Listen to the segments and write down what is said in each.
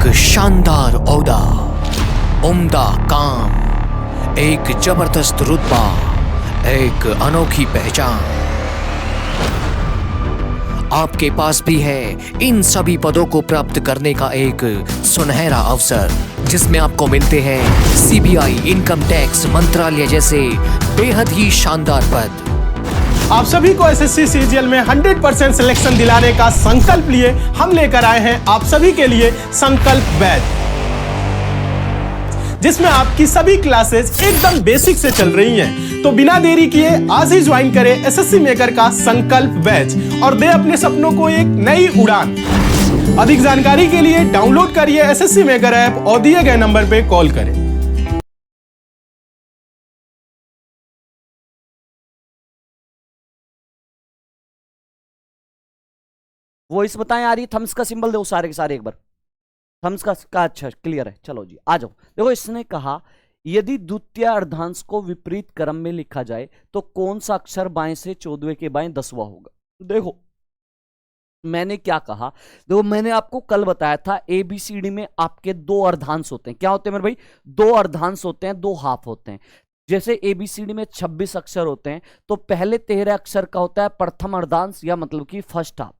एक शानदार ओहदा, उम्दा काम, एक जबरदस्त रुतबा, एक अनोखी पहचान आपके पास भी है। इन सभी पदों को प्राप्त करने का एक सुनहरा अवसर, जिसमें आपको मिलते हैं सीबीआई, इनकम टैक्स मंत्रालय जैसे बेहद ही शानदार पद। आप सभी को एसएससी सीजीएल में 100% सिलेक्शन दिलाने का संकल्प लिए हम लेकर आए हैं आप सभी के लिए संकल्प बैच, जिसमें आपकी सभी क्लासेस एकदम बेसिक से चल रही हैं। तो बिना देरी किए आज ही ज्वाइन करें एसएससी मेकर का संकल्प बैच और दे अपने सपनों को एक नई उड़ान। अधिक जानकारी के लिए डाउनलोड करिए एसएससी मेकर ऐप और दिए गए नंबर पे कॉल करें। वॉइस बताएं आ रही है? थम्स का सिंबल दो सारे के सारे एक बार। थम्स का अच्छा क्लियर है। चलो जी आ जाओ। देखो इसने कहा यदि द्वितीय अर्धांश को विपरीत क्रम में लिखा जाए तो कौन सा अक्षर बाएं से 14वें के बाएं 10वां होगा। देखो मैंने क्या कहा, देखो मैंने आपको कल बताया था एबीसीडी में आपके दो अर्धांश होते हैं। क्या होते हैं मेरे भाई? दो अर्धांश होते हैं, दो हाफ होते हैं। जैसे एबीसीडी में 26 अक्षर होते हैं तो पहले 13 अक्षर का होता है प्रथम अर्धांश या मतलब कि फर्स्ट हाफ।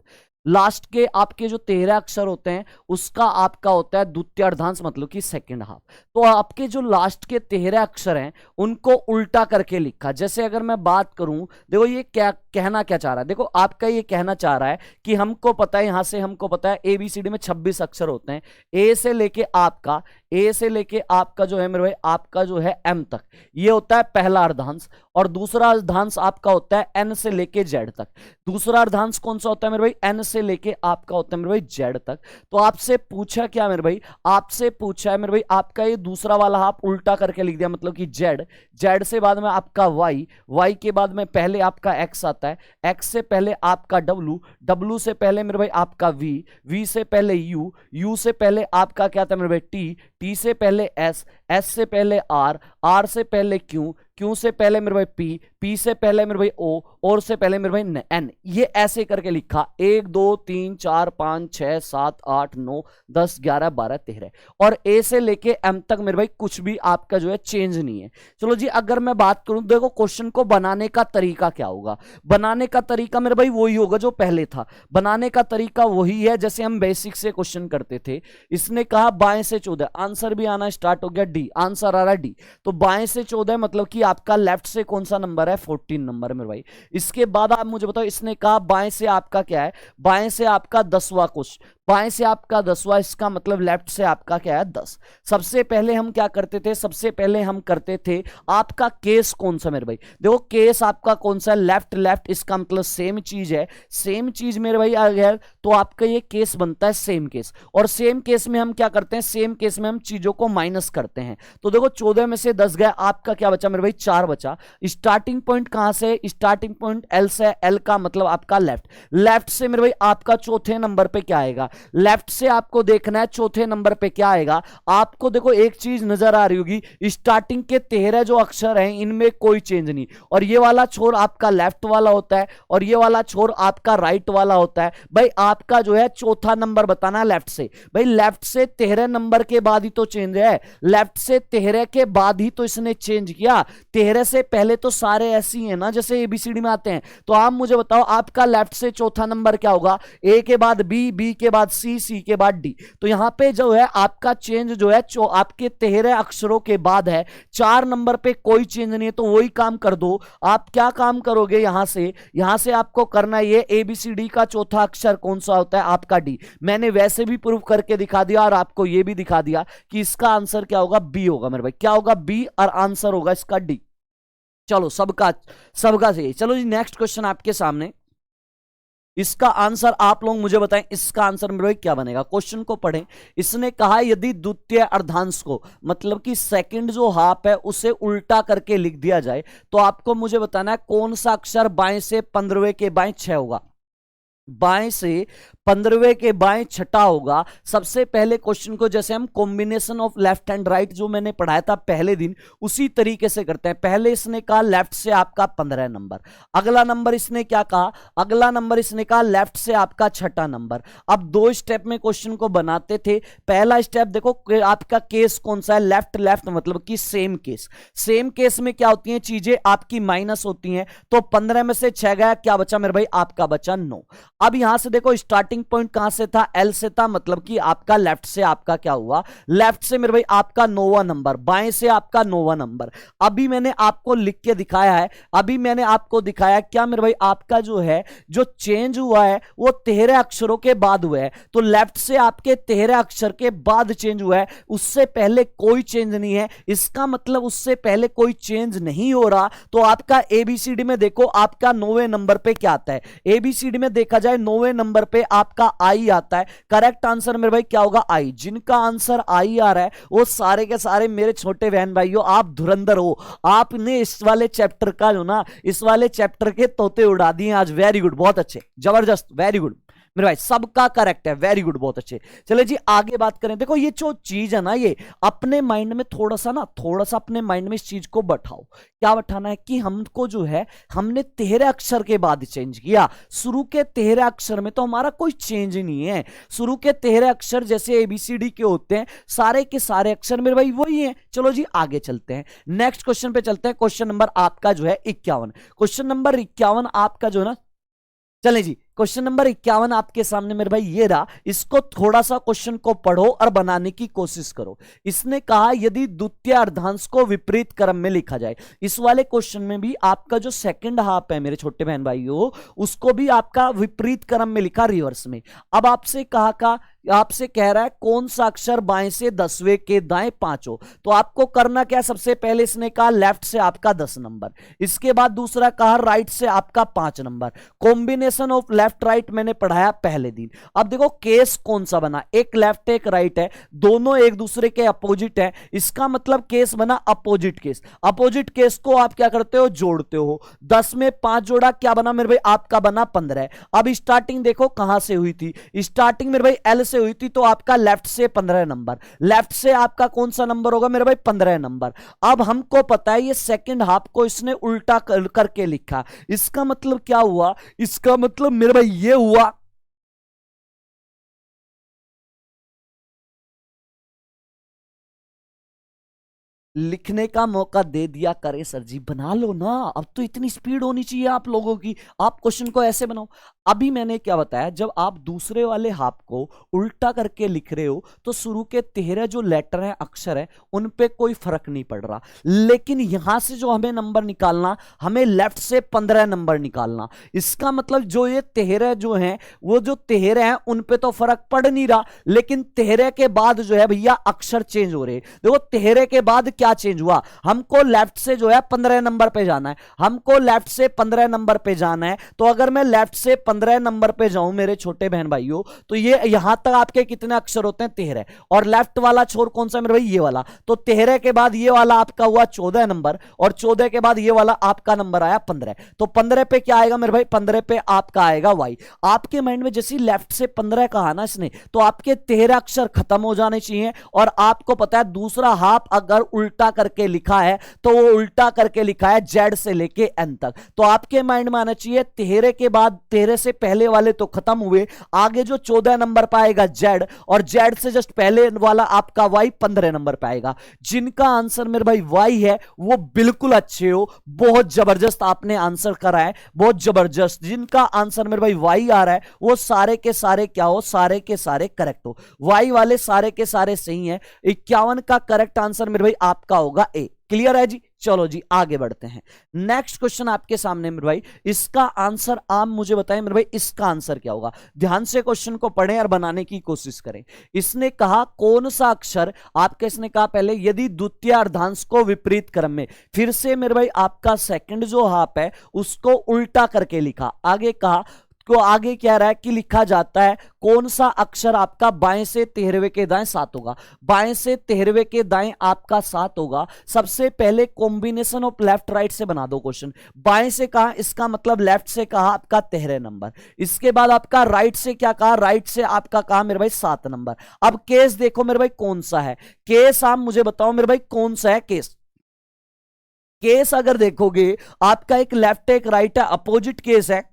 लास्ट के आपके जो 13 अक्षर होते हैं उसका आपका होता है द्वितीय अर्धांश मतलब कि सेकंड हाफ। तो आपके जो लास्ट के 13 अक्षर हैं उनको उल्टा करके लिखा। जैसे अगर मैं बात करूं, देखो ये क्या कहना क्या चाह रहा है, देखो आपका ये कहना चाह रहा है कि हमको पता है, यहां से हमको पता है एबीसीडी में 26 अक्षर होते हैं। ए से लेके आपका जो है मेरे भाई आपका जो है एम तक, ये होता है पहला अर्धांश। और दूसरा अर्धांश आपका होता है एन से लेके जेड तक। दूसरा अर्धांश कौन सा होता है मेरे भाई? एन से लेके आपका होता है मेरे भाई जेड तक। तो आपसे पूछा क्या मेरे भाई? आपसे पूछा है मेरे भाई आपका ये दूसरा वाला हाफ उल्टा करके लिख दिया, मतलब कि जेड। जेड से बाद में आपका वाई, वाई के बाद में पहले आपका एक्स आता है, एक्स से पहले आपका डब्लू, डब्लू से पहले मेरे भाई आपका वी, वी से पहले यू, यू से पहले आपका क्या था मेरे भाई टी, टी से पहले एस, एस से पहले आर, आर से पहले क्यू, क्यू से पहले मेरे भाई पी, पी से पहले मेरे भाई ओ, और से पहले मेरे भाई एन। ये ऐसे करके लिखा 1 2 3 4 5 6 7 8 9 10 11 12 13। और ए से लेके एम तक मेरे भाई कुछ भी आपका जो है चेंज नहीं है। चलो जी अगर मैं बात करूं, देखो क्वेश्चन को बनाने का तरीका क्या होगा। बनाने का तरीका मेरे भाई वही होगा जो पहले था। बनाने का तरीका वही है जैसे हम बेसिक से क्वेश्चन करते थे। इसने कहा बाएं से 14, आंसर भी आना स्टार्ट हो गया डी, आंसर आ रहा है डी। तो बाएं से 14 मतलब कि आपका लेफ्ट से कौन सा नंबर है? 14 नंबर मेरे भाई। इसके बाद आप मुझे बताओ, इसने कहा बाएं से आपका क्या है? बाएं से आपका 10वां क्वेश्चन, बाएं से आपका 10वां, इसका मतलब लेफ्ट से आपका क्या है? 10। सबसे पहले हम क्या करते थे? सबसे पहले हम करते थे आपका केस कौन सा मेरे भाई? देखो केस आपका कौन सा? लेफ्ट, लेफ्ट इसका मतलब सेम चीज है। सेम चीज मेरे भाई आ गया तो आपका ये केस बनता है सेम केस। और सेम केस में हम क्या करते हैं? सेम केस में हम चीजों को माइनस करते हैं। तो देखो 14 में से 10 गया, आपका क्या बचा मेरे भाई? 4 बचा। स्टार्टिंग पॉइंट कहां से? स्टार्टिंग पॉइंट एल से, एल का मतलब आपका लेफ्ट। लेफ्ट से मेरे भाई आपका चौथे नंबर पे क्या आएगा? लेफ्ट से आपको देखना है चौथे नंबर पे क्या आएगा। आपको देखो एक चीज नजर आ रही होगी, स्टार्टिंग के 13 जो अक्षर हैं इनमें कोई चेंज नहीं। और ये वाला छोर आपका लेफ्ट वाला होता है और ये वाला छोर आपका राइट वाला होता है। भाई आपका जो है चौथा नंबर बताना है लेफ्ट से। भाई लेफ्ट से 13 नंबर के बाद ही तो चेंज है। लेफ्ट से 13 के बाद ही तो इसने चेंज किया। 13 से पहले तो सारे ऐसे ही है ना जैसे एबीसीडी में आते हैं। तो आप मुझे बताओ आपका लेफ्ट से चौथा नंबर क्या होगा? ए के बाद बी, बी के बाद सी, सी के बाद डी। तो यहां पे जो है आपका चेंज जो है आपके 13 अक्षरों के बाद है। 4 नंबर पे कोई चेंज नहीं है। तो वही काम कर दो। आप क्या काम करोगे? यहां से आपको करना है ये एबीसीडी का चौथा अक्षर कौन सा होता है? आपका डी। मैंने वैसे भी प्रूफ करके दिखा दिया और आपको ये भी दिखा दिया कि इसका आंसर क्या होगा? बी होगा मेरे भाई। क्या होगा? बी, और आंसर होगा इसका डी। चलो सबका सही। चलो जी नेक्स्ट क्वेश्चन आपके सामने। इसका आंसर आप लोग मुझे बताएं, इसका आंसर मेरे भाई क्या बनेगा? क्वेश्चन को पढ़ें। इसने कहा यदि द्वितीय अर्धांश को मतलब कि सेकंड जो हाफ है उसे उल्टा करके लिख दिया जाए तो आपको मुझे बताना है कौन सा अक्षर बाएं से 15वें के बाएं 6 होगा। बाएं से 15वें के बाएं छठा होगा। सबसे पहले क्वेश्चन को जैसे हम combination of left and right जो मैंने पढ़ाया था पहले दिन, उसी तरीके से करते हैं। पहले इसने कहा लेफ्ट से आपका 15 नंबर, अगला नंबर इसने क्या कहा, अगला नंबर इसने कहा लेफ्ट से आपका छठा नंबर। अब 2 स्टेप में क्वेश्चन को बनाते थे। पहला स्टेप देखो आपका केस कौन सा है, लेफ्ट लेफ्ट मतलब कि सेम केस। सेम केस में क्या होती है चीजें आपकी माइनस होती हैं। तो 15 में से 6 गया, क्या बचा मेरे भाई, आपका बचा 9। अब यहां से देखो स्टार्टिंग पॉइंट कहां से था, एल से था, मतलब कि आपका लेफ्ट से आपका क्या हुआ, लेफ्ट से मेरे भाई आपका 9वां नंबर, बाएं से आपका 9वां नंबर। अभी मैंने आपको लिख के दिखाया है, अभी मैंने आपको दिखाया क्या मेरे भाई, आपका जो है जो चेंज हुआ है वो 13 अक्षरों के बाद हुआ है। तो लेफ्ट से आपके 13 अक्षर के बाद चेंज हुआ है, उससे पहले कोई चेंज नहीं है। इसका मतलब उससे पहले कोई चेंज नहीं हो रहा। तो आपका एबीसीडी में देखो आपका 9वें नंबर पे क्या आता है, एबीसीडी में देखा जाए 9वें नंबर पे आपका आई आता है। करेक्ट आंसर मेरे भाई क्या होगा, आई। जिनका आंसर आई आ रहा है वो सारे के सारे मेरे छोटे बहन भाइयों आप धुरंधर हो। आपने इस वाले चैप्टर का जो ना, इस वाले चैप्टर के तोते उड़ा दिए आज। वेरी गुड, बहुत अच्छे, जबरदस्त, वेरी गुड मेरे भाई, सबका करेक्ट है, वेरी गुड, बहुत अच्छे। चले जी आगे बात करें। देखो ये जो चीज है ना, ये अपने माइंड में थोड़ा सा अपने माइंड में इस चीज को बैठाओ। क्या बैठाना है कि हमको जो है हमने 13 अक्षर के बाद चेंज किया। शुरू के 13 अक्षर में तो हमारा कोई चेंज नहीं है। शुरू के 13 अक्षर जैसे एबीसीडी के होते हैं, सारे के सारे अक्षर मेरे भाई वही हैं। चलो जी आगे चलते हैं, नेक्स्ट क्वेश्चन पे चलते हैं। क्वेश्चन नंबर आपका जो है 51। क्वेश्चन नंबर 51 आपका जो है ना, चले जी क्वेश्चन नंबर 51 आपके सामने मेरे भाई ये रहा। इसको थोड़ा सा क्वेश्चन को पढ़ो और बनाने की कोशिश करो। इसने कहा यदि द्वितीय अर्धांश को विपरीत क्रम में लिखा जाए। इस वाले क्वेश्चन में भी आपका जो सेकंड हाफ है मेरे छोटे बहन भाइयों, उसको भी आपका विपरीत क्रम में लिखा, रिवर्स में। अब आपसे आपसे कह रहा है कौन सा अक्षर बाएं से 10वें के दाएं 5 हो। तो आपको करना क्या, सबसे पहले इसने कहा लेफ्ट से आपका 10 नंबर, इसके बाद दूसरा कहा राइट से आपका 5 number. Combination of left right मैंने पढ़ाया पहले दिन। अब देखो केस कौन सा बना, एक लेफ्ट एक राइट है, दोनों एक दूसरे के अपोजिट है। इसका मतलब केस बना अपोजिट केस। अपोजिट केस को आप क्या करते हो, जोड़ते हो। 10 में 5 जोड़ा, क्या बना मेरे भाई, आपका बना 15। अब स्टार्टिंग देखो कहां से हुई थी, स्टार्टिंग मेरे भाई एल से हुई थी। तो आपका लेफ्ट से 15 नंबर, लेफ्ट से आपका कौन सा नंबर होगा मेरे भाई, 15 नंबर। अब हमको पता है ये सेकंड हाफ को इसने उल्टा करके लिखा। इसका मतलब क्या हुआ, इसका मतलब मेरे भाई ये हुआ लिखने का मौका दे दिया करे सर जी, बना लो ना। अब तो इतनी स्पीड होनी चाहिए आप लोगों की, आप क्वेश्चन को ऐसे बनाओ। अभी मैंने क्या बताया, जब आप दूसरे वाले हाफ को उल्टा करके लिख रहे हो तो शुरू के 13 जो लेटर हैं, अक्षर है, उन पे कोई फर्क नहीं पड़ रहा। लेकिन यहां से जो हमें नंबर निकालना, हमें लेफ्ट से 15 नंबर निकालना। इसका मतलब जो ये 13 जो हैं, वो जो 13 हैं उन पे तो फर्क पड़ नहीं रहा, लेकिन 13 के बाद जो है भैया अक्षर चेंज हो रहे। देखो 13 के बाद क्या चेंज हुआ, हमको लेफ्ट से जो है 15 नंबर पे जाना है, हमको लेफ्ट से 15 नंबर पे जाना है। तो अगर मैं लेफ्ट से 15 नंबर पे जाऊं मेरे छोटे बहन भाइयों, तो ये यहां तक आपके कितने अक्षर होते हैं, 13। और लेफ्ट वाला छोर कौन सा मेरे भाई, ये वाला। तो 13 के बाद ये वाला आपका हुआ 14 नंबर, और 14 के बाद ये वाला आपका नंबर आया 15। तो 15 पे क्या आएगा मेरे भाई, 15 पे आपका आएगा वाई। आपके माइंड में जैसे लेफ्ट से 15 कहा ना इसने, तो आपके 13 अक्षर खत्म हो जाने चाहिए। और आपको पता है दूसरा हाफ अगर उल्टा करके लिखा है तो वो उल्टा करके लिखा है जेड से लेके एन तक। तो आपके माइंड में आना चाहिए 13 के बाद, 13 से पहले वाले तो खत्म हुए, आगे जो 14 नंबर पाएगा जेड, और जेड से जस्ट पहले वाला आपका वाई 15 नंबर पाएगा। जिनका आंसर मेरे भाई वाई है वो बिल्कुल अच्छे हो, बहुत जबरदस्त आपने आंसर करा है, बहुत जबरदस्त। जिनका आंसर मेरे भाई वाई आ रहा है वो सारे के सारे क्या हो, सारे के सारे करेक्ट हो। वाई वाले सारे के सारे सही हैं। 51 का करेक्ट आंसर मेरे भाई आपका होगा ए। क्लियर है जी, चलो जी आगे बढ़ते हैं। नेक्स्ट क्वेश्चन आपके सामने मेरे भाई, इसका आंसर आप मुझे बताएं मेरे भाई, इसका आंसर क्या होगा। ध्यान से क्वेश्चन को पढ़ें और बनाने की कोशिश करें। इसने कहा कौन सा अक्षर, आपके इसने कहा पहले यदि द्वितीय अर्धांश को विपरीत क्रम में, फिर से मेरे भाई आपका सेकंड जो हाफ है उसको उल्टा करके लिखा। आगे कहा को आगे कह रहा है कि लिखा जाता है कौन सा अक्षर आपका बाएं से 13वें के दाएं 7 होगा। बाएं से 13वें के दाएं आपका 7 होगा। सबसे पहले कॉम्बिनेशन ऑफ लेफ्ट राइट से बना दो क्वेश्चन। बाएं से कहा, इसका मतलब लेफ्ट से कहा आपका 13 नंबर। इसके बाद आपका राइट से क्या कहा, राइट से आपका कहा मेरे भाई 7 नंबर। अब केस देखो मेरे भाई कौन सा है केस, आप मुझे बताओ मेरे भाई कौन सा है केस। केस अगर देखोगे आपका एक लेफ्ट एक राइट है, अपोजिट केस है।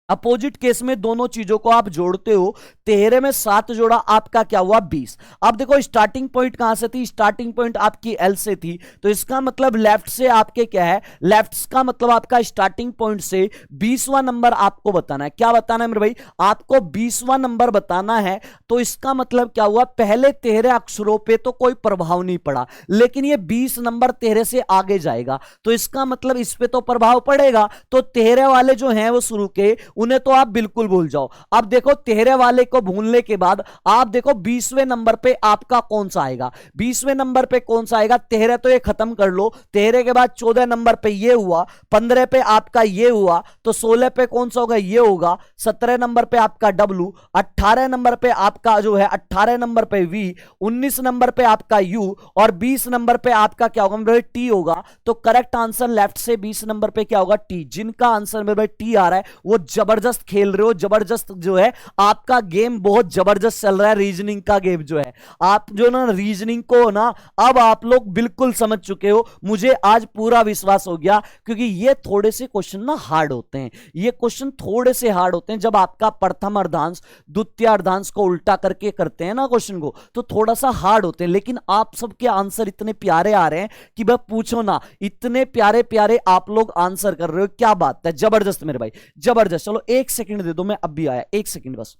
अपोजिट केस में दोनों चीजों को आप जोड़ते हो, 13 में 7 जोड़ा आपका क्या हुआ 20। अब देखो स्टार्टिंग पॉइंट कहां से थी, स्टार्टिंग पॉइंट आपकी एल से थी, तो इसका मतलब लेफ्ट से आपके क्या है, लेफ्ट का मतलब आपका स्टार्टिंग पॉइंट से 20वां नंबर आपको बताना है। क्या बताना है मेरे भाई, आपको 20वां नंबर बताना है। तो इसका मतलब क्या हुआ, पहले 13 अक्षरों पे तो कोई प्रभाव नहीं पड़ा, लेकिन ये 20 नंबर 13 से आगे जाएगा, तो इसका मतलब इस पे तो प्रभाव पड़ेगा। तो 13 वाले जो हैं वो शुरू के, उन्हें तो आप बिल्कुल भूल जाओ। अब देखो 13 वाले को भूलने के बाद आप देखो 20वें नंबर पे आपका कौन सा आएगा। 20वें नंबर पे कौन सा आएगा, 13 तो ये खत्म कर लो, 13 के बाद 14 नंबर पे ये हुआ, 15 पे आपका ये हुआ, तो 16 पे कौन सा होगा, ये होगा। 17 नंबर पे आपका डब्लू, 18 नंबर पे आपका जो है 18 नंबर पे वी, 19 नंबर पे आपका यू, और 20 नंबर पे आपका क्या होगा, टी होगा। तो करेक्ट आंसर लेफ्ट से 20 नंबर पे क्या होगा, टी। जिनका आंसर मेरे भाई टी आ रहा है वो जबरदस्त खेल रहे हो, जबरदस्त जो है आपका गेम बहुत जबरदस्त चल रहा है। रीजनिंग का गेम जो है, आप जो ना रीजनिंग को ना अब आप लोग बिल्कुल समझ चुके हो, मुझे आज पूरा विश्वास हो गया। क्योंकि ये थोड़े से क्वेश्चन ना हार्ड होते हैं, ये क्वेश्चन थोड़े से हार्ड होते हैं। जब आपका प्रथम अर्धांश द्वितीय अर्धांश को उल्टा करके करते हैं ना क्वेश्चन को, तो थोड़ा सा हार्ड होते हैं। लेकिन आप सबके आंसर इतने प्यारे आ रहे हैं कि बस पूछो ना, इतने प्यारे प्यारे आप लोग आंसर कर रहे हो, क्या बात है, जबरदस्त मेरे भाई जबरदस्त। चलो एक सेकंड दे दो, मैं अब भी आया, एक सेकंड बस।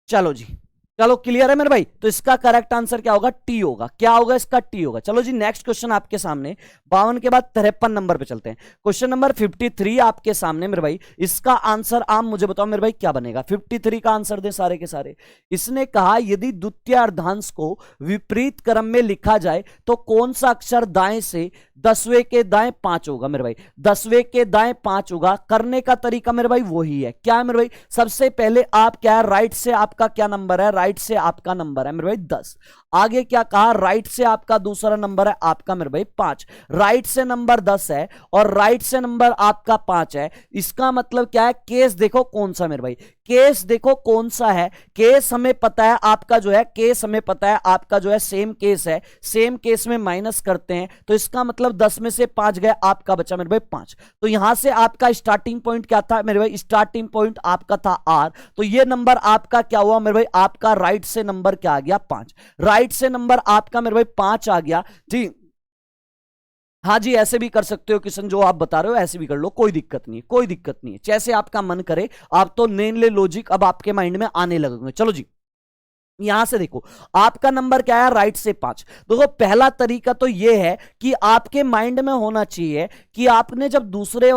चलो जी, चलो क्लियर है मेरे भाई। तो इसका करेक्ट आंसर क्या होगा, टी होगा। क्या होगा इसका, टी होगा। चलो जी नेक्स्ट क्वेश्चन आपके सामने, 52 के बाद 53 नंबर पे चलते हैं। क्वेश्चन नंबर 53 आपके सामने मेरे भाई, इसका आंसर आप मुझे बताओ मेरे भाई क्या बनेगा। 53 का आंसर दे सारे के सारे। इसने कहा यदि द्वितीय अर्धांश को विपरीत क्रम में लिखा जाए तो कौन सा अक्षर दाएं से 10वें के दाएं 5 होगा मेरे भाई, 10वें के दाएं 5 होगा। करने का तरीका मेरे भाई वही है, क्या है मेरे भाई, सबसे पहले आप क्या है, राइट से आपका क्या नंबर है, राइट से आपका नंबर है मेरे भाई 10। आगे क्या कहा, राइट से आपका दूसरा नंबर है आपका मेरे भाई 5। राइट से नंबर 10 है और राइट से नंबर आपका 5 है। इसका मतलब क्या है, केस देखो कौन सा मेरे भाई, केस देखो कौन सा है। केस हमें पता है आपका जो है, केस हमें पता है आपका जो है सेम केस है, सेम केस में माइनस करते हैं, तो इसका मतलब 10 में से 5 गए, आपका बचा मेरे भाई 5। तो यहां से आपका स्टार्टिंग पॉइंट क्या था मेरे भाई, स्टार्टिंग पॉइंट आपका था आर, तो ये नंबर आपका क्या हुआ मेरे भाई, आपका राइट से नंबर क्या आ गया 5। राइट से नंबर आपका मेरे भाई 5 आ गया जी। हाँ जी, ऐसे भी कर सकते हो किशन, जो आप बता रहे हो ऐसे भी कर लो, कोई दिक्कत नहीं है, कोई दिक्कत नहीं है, जैसे आपका मन करे। आप तो नेन ले लॉजिक अब आपके माइंड में आने लगेंगे। चलो जी यहां से देखो आपका नंबर क्या है, राइट से 5। देखो पहला तरीका तो यह है कि आपके माइंड में होना चाहिए कि आपने जब दूसरे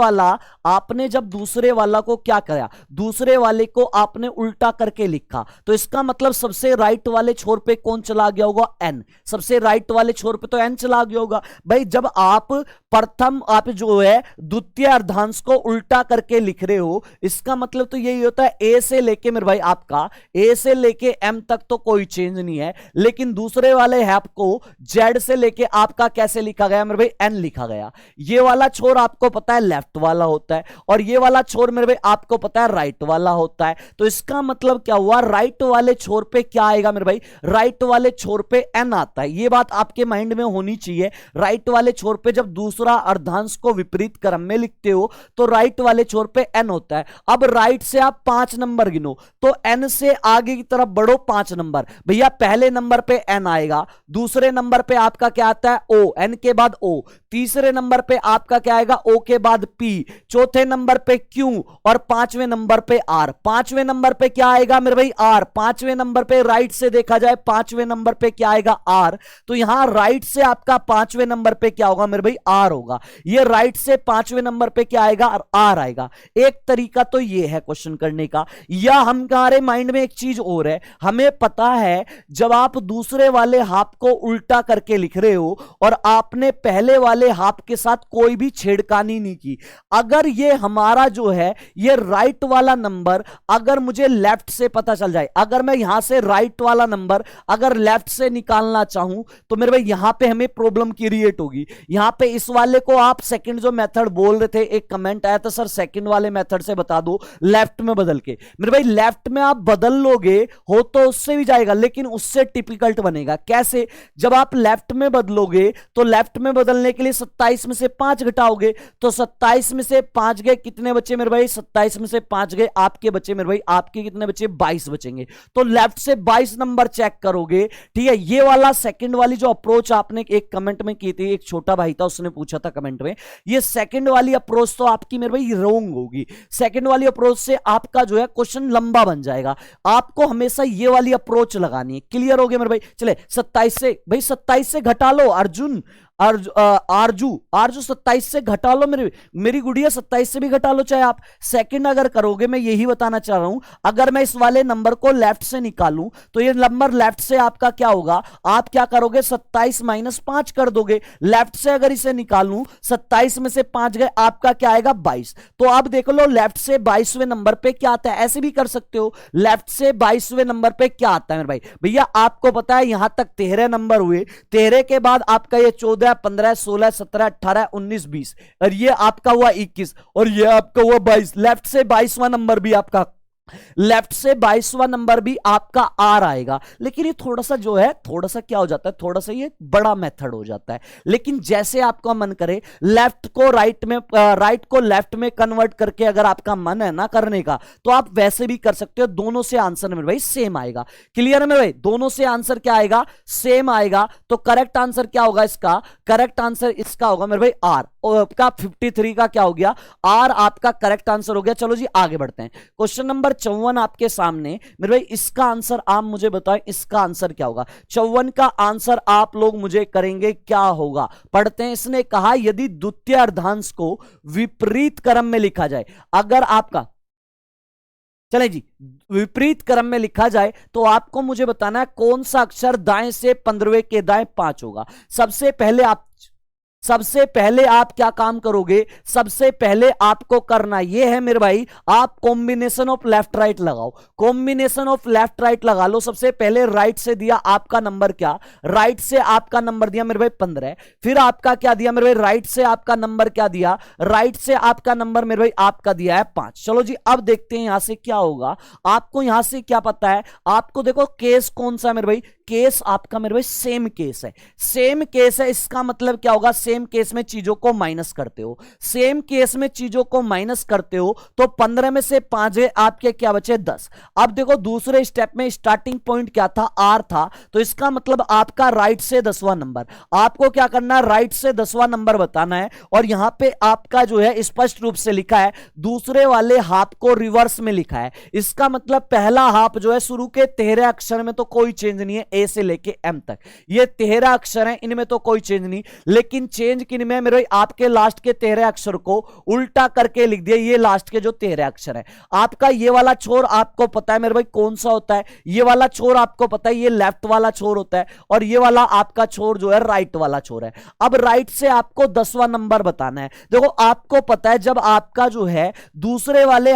वाला को क्या करा, दूसरे वाले को आपने उल्टा करके लिखा, तो इसका मतलब सबसे राइट वाले छोर पे कौन चला गया होगा, एन। सबसे राइट वाले छोर पे तो एन चला गया होगा भाई। जब आप आप जो है द्वितीय अर्धांश को उल्टा करके लिख रहे हो, इसका मतलब तो यही होता है ए से लेके मेरे भाई आपका ए से लेके एम तक तो कोई चेंज नहीं है, लेकिन दूसरे वाले हैप को जेड से लेके आपका कैसे लिखा गया मेरे भाई, एन लिखा गया। ये वाला छोर आपको पता है लेफ्ट वाला होता है, और ये वाला छोर मेरे भाई आपको पता है राइट वाला होता है। तो इसका मतलब क्या हुआ, राइट वाले छोर पे क्या आएगा मेरे भाई, राइट वाले छोर पे एन आता है। ये बात आपके माइंड में होनी चाहिए। राइट वाले छोर पे जब दूसरा अर्धांश को विपरीत क्रम में लिखते हो तो राइट वाले छोर पे एन होता है। अब राइट से आप 5 नंबर गिनो, तो एन से आगे की तरफ बढ़ो 5 नंबर। भैया पहले नंबर पे एन आएगा, दूसरे नंबर पे आपका क्या आता है ओ, एन के बाद ओ, तीसरे नंबर पे आपका क्या आएगा, ओ के बाद पी, चौथे नंबर पे क्यू, और 5वें नंबर पे आर। 5वें नंबर पे क्या आएगा मेरे भाई, आर। 5वें नंबर पे राइट से देखा जाए 5वें नंबर पे क्या आएगा, आर। तो यहां राइट से आपका 5वें नंबर पे क्या होगा मेरे भाई, आर होगा। ये राइट से 5वें नंबर पे क्या आएगा, आर आएगा। एक तरीका तो ये है क्वेश्चन करने का। या हमारे माइंड में एक चीज और है, हमें पता है जब आप दूसरे वाले हाफ को उल्टा करके लिख रहे हो और आपने पहले वाले हाफ के साथ कोई भी छेड़खानी नहीं की, अगर ये हमारा जो है ये राइट वाला नंबर अगर मुझे लेफ्ट से पता चल जाए, अगर मैं यहां से राइट वाला नंबर अगर लेफ्ट से निकालना चाहूं तो मेरे भाई यहां पे हमें प्रॉब्लम क्रिएट होगी। यहां पे इस वाले को आप सेकंड जो मेथड बोल रहे थे, एक कमेंट आया था सर सेकंड वाले मेथड से बता दो लेफ्ट में बदल के। मेरे भाई लेफ्ट में आप बदल लोगे हो तो उससे भी जाएगा, लेकिन उससे टिपिकल्ट बनेगा। कैसे? जब आप लेफ्ट में बदलोगे तो लेफ्ट में बदलने के लिए 27 में से 5 घटाओगे, तो 27 में से 5 गए, कितने बचे मेरे भाई? 27 में से 5 गए, आपके बचे मेरे भाई, आपके कितने बचे? 22 बचेंगे। तो लेफ्ट से 22 नंबर चेक करोगे, ठीक है। ये वाला सेकंड वाली जो अप्रोच आपने एक कमेंट में की थी, एक छोटा भाई था उसने पूछा था कमेंट में, ये सेकंड वाली अप्रोच तो आपकी मेरे भाई रॉन्ग होगी। सेकंड वाली अप्रोच से आपका जो है क्वेश्चन लंबा बन जाएगा। आपको हमेशा ये वाली अप्रोच लगानी है। क्लियर हो गया मेरे भाई? चले 27 से भाई 27 से घटा लो अर्जुन, आरजू 27 से घटा लो, मेरी गुड़िया 27 से भी घटा लो। चाहे आप सेकंड अगर करोगे, मैं यही बताना चाह रहा हूं, अगर मैं इस वाले नंबर को लेफ्ट से निकालूं तो ये नंबर लेफ्ट से आपका क्या होगा? आप क्या करोगे? 27 माइनस 5 कर दोगे। लेफ्ट से अगर इसे निकालूं 27 में से 5 गए, आपका क्या आएगा? 22। तो अब देख लो लेफ्ट से 22वें नंबर पे क्या आता है। ऐसे भी कर सकते हो, लेफ्ट से 22वें नंबर पे क्या आता है मेरे भाई? भैया आपको पता है यहां तक 13 नंबर हुए, 13 के बाद आपका ये 14, 15, 16, 17, 18, 19, 20 और ये आपका हुआ 21 और ये आपका हुआ 22। लेफ्ट से 22वां नंबर भी आपका, लेफ्ट से 22वां नंबर भी आपका आर आएगा। लेकिन ये थोड़ा सा जो है, थोड़ा सा क्या हो जाता है, थोड़ा सा ये बड़ा मेथड हो जाता है। लेकिन जैसे आपका मन करे, लेफ्ट को राइट में, राइट को लेफ्ट में कन्वर्ट करके अगर आपका मन है ना करने का, तो आप वैसे भी कर सकते हो। दोनों से आंसर मेरे भाई सेम आएगा। क्लियर है मेरे भाई? दोनों से आंसर क्या आएगा? सेम आएगा। तो करेक्ट आंसर क्या होगा इसका? करेक्ट आंसर इसका होगा मेरे भाई आर। और आपका 53 का क्या हो गया? आर आपका करेक्ट आंसर हो गया। चलो जी आगे बढ़ते हैं। क्वेश्चन नंबर 54 आपके सामने मेरे भाई, इसका आंसर आप मुझे बताएं, इसका आंसर क्या होगा? 54 का आंसर आप लोग मुझे करेंगे क्या होगा? पढ़ते हैं। इसने कहा यदि द्वितीय अर्धांश को विपरीत क्रम में लिखा जाए, अगर आपका, चले जी, विपरीत क्रम में लिखा जाए तो आपको मुझे बताना है कौन सा अक्षर दाएं से 15वें के दाएं 5 होगा। सबसे पहले आप क्या काम करोगे? सबसे पहले आपको करना यह है मेरे भाई, आप कॉम्बिनेशन ऑफ लेफ्ट राइट लगाओ। कॉम्बिनेशन ऑफ लेफ्ट राइट लगा लो। सबसे पहले राइट से दिया आपका नंबर क्या? राइट से आपका नंबर दिया मेरे भाई 15। फिर आपका क्या दिया मेरे भाई? राइट से आपका नंबर क्या दिया? राइट से आपका नंबर मेरे भाई आपका दिया है 5। चलो जी अब देखते हैं यहां से क्या होगा। आपको यहां से क्या पता है? आपको देखो केस कौन सा है मेरे भाई? केस आपका मेरे भाई सेम केस है। सेम केस है, इसका मतलब क्या होगा? सेम केस में चीजों को माइनस करते हो। सेम केस में चीजों को माइनस करते हो तो 15 में से 5 आपके क्या बचे? 10। अब देखो दूसरे स्टेप में स्टार्टिंग पॉइंट क्या था? आर था। तो इसका मतलब आपका राइट से 10वां नंबर, आपको क्या करना है? राइट से 10वां नंबर बताना है। और यहां पे आपका जो है स्पष्ट रूप से लिखा है, दूसरे वाले हाफ को रिवर्स में लिखा है। इसका मतलब पहला हाफ जो है शुरू के 13 अक्षर में तो कोई चेंज नहीं है, ए से लेके एम तक ये 13 अक्षर हैं, इनमें तो कोई चेंज नहीं। लेकिन चेंज किन में मेरे? आपके लास्ट के 13 अक्षर को उल्टा करके लिख दिया, ये लास्ट के जो 13 अक्षर है। आपका ये वाला छोर आपको पता है मेरे भाई कौन सा होता है? ये वाला छोर आपको पता है, ये लेफ्ट वाला छोर होता है। और ये वाला आपका छोर जो है राइट वाला छोर है। अब राइट से आपको 10वां नंबर बताना है। देखो आपको पता है जब आपका जो है दूसरे वाले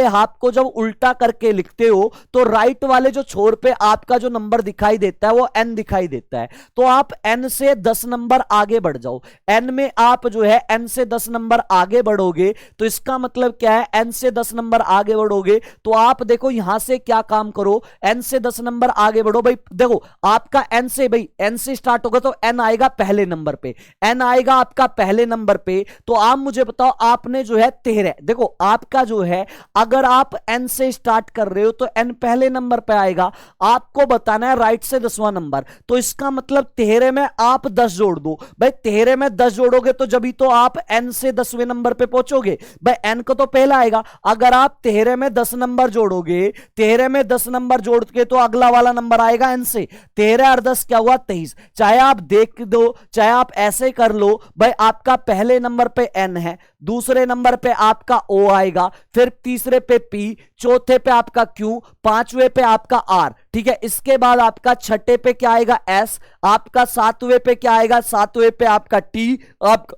हाफ को जब उल्टा करके लिखते हो तो राइट वाले जो छोर पे आपका जो नंबर दिखाई देता है वो n दिखाई देता है। तो आप n से 10 नंबर आगे बढ़ जाओ। n में आप जो है n से 10 नंबर आगे बढ़ोगे तो इसका मतलब क्या है? n से 10 नंबर आगे बढ़ोगे तो आप देखो यहां से क्या काम करो, n से 10 नंबर आगे बढ़ो। भाई देखो आपका n से, भाई n से स्टार्ट होगा तो n आएगा पहले नंबर पे, n आएगा आपका पहले नंबर पे। तो आप मुझे बताओ आपने जो है 13, देखो आपका जो है अगर आप n से स्टार्ट कर रहे हो तो n पहले नंबर पे आएगा। आपको बताना है राइट से 10वां नंबर, तो इसका मतलब 13 में आप 10 जोड़ जोड़ दो। भाई 13 में 10 जोड़ोगे तो जब तो आप n से 10वें नंबर पे पहुंचोगे। भाई n को तो पहला आएगा। अगर आप 13 में 10 नंबर जोड़ोगे, 13 में 10 नंबर जोड़ के तो अगला वाला नंबर आएगा n से। 13 और 10 क्या हुआ 23। चाहे आप देख दो चाहे आप ऐसे कर लो, भाई आपका पहले नंबर पे n है, दूसरे नंबर पे आपका o आएगा, फिर तीसरे पे p, चौथे पे आपका q, पांचवे पे आपका r। ठीक है, इसके बाद आपका छठे पे क्या आएगा s, आपका सातवें पे क्या आएगा, सातवें पे आपका t, आपका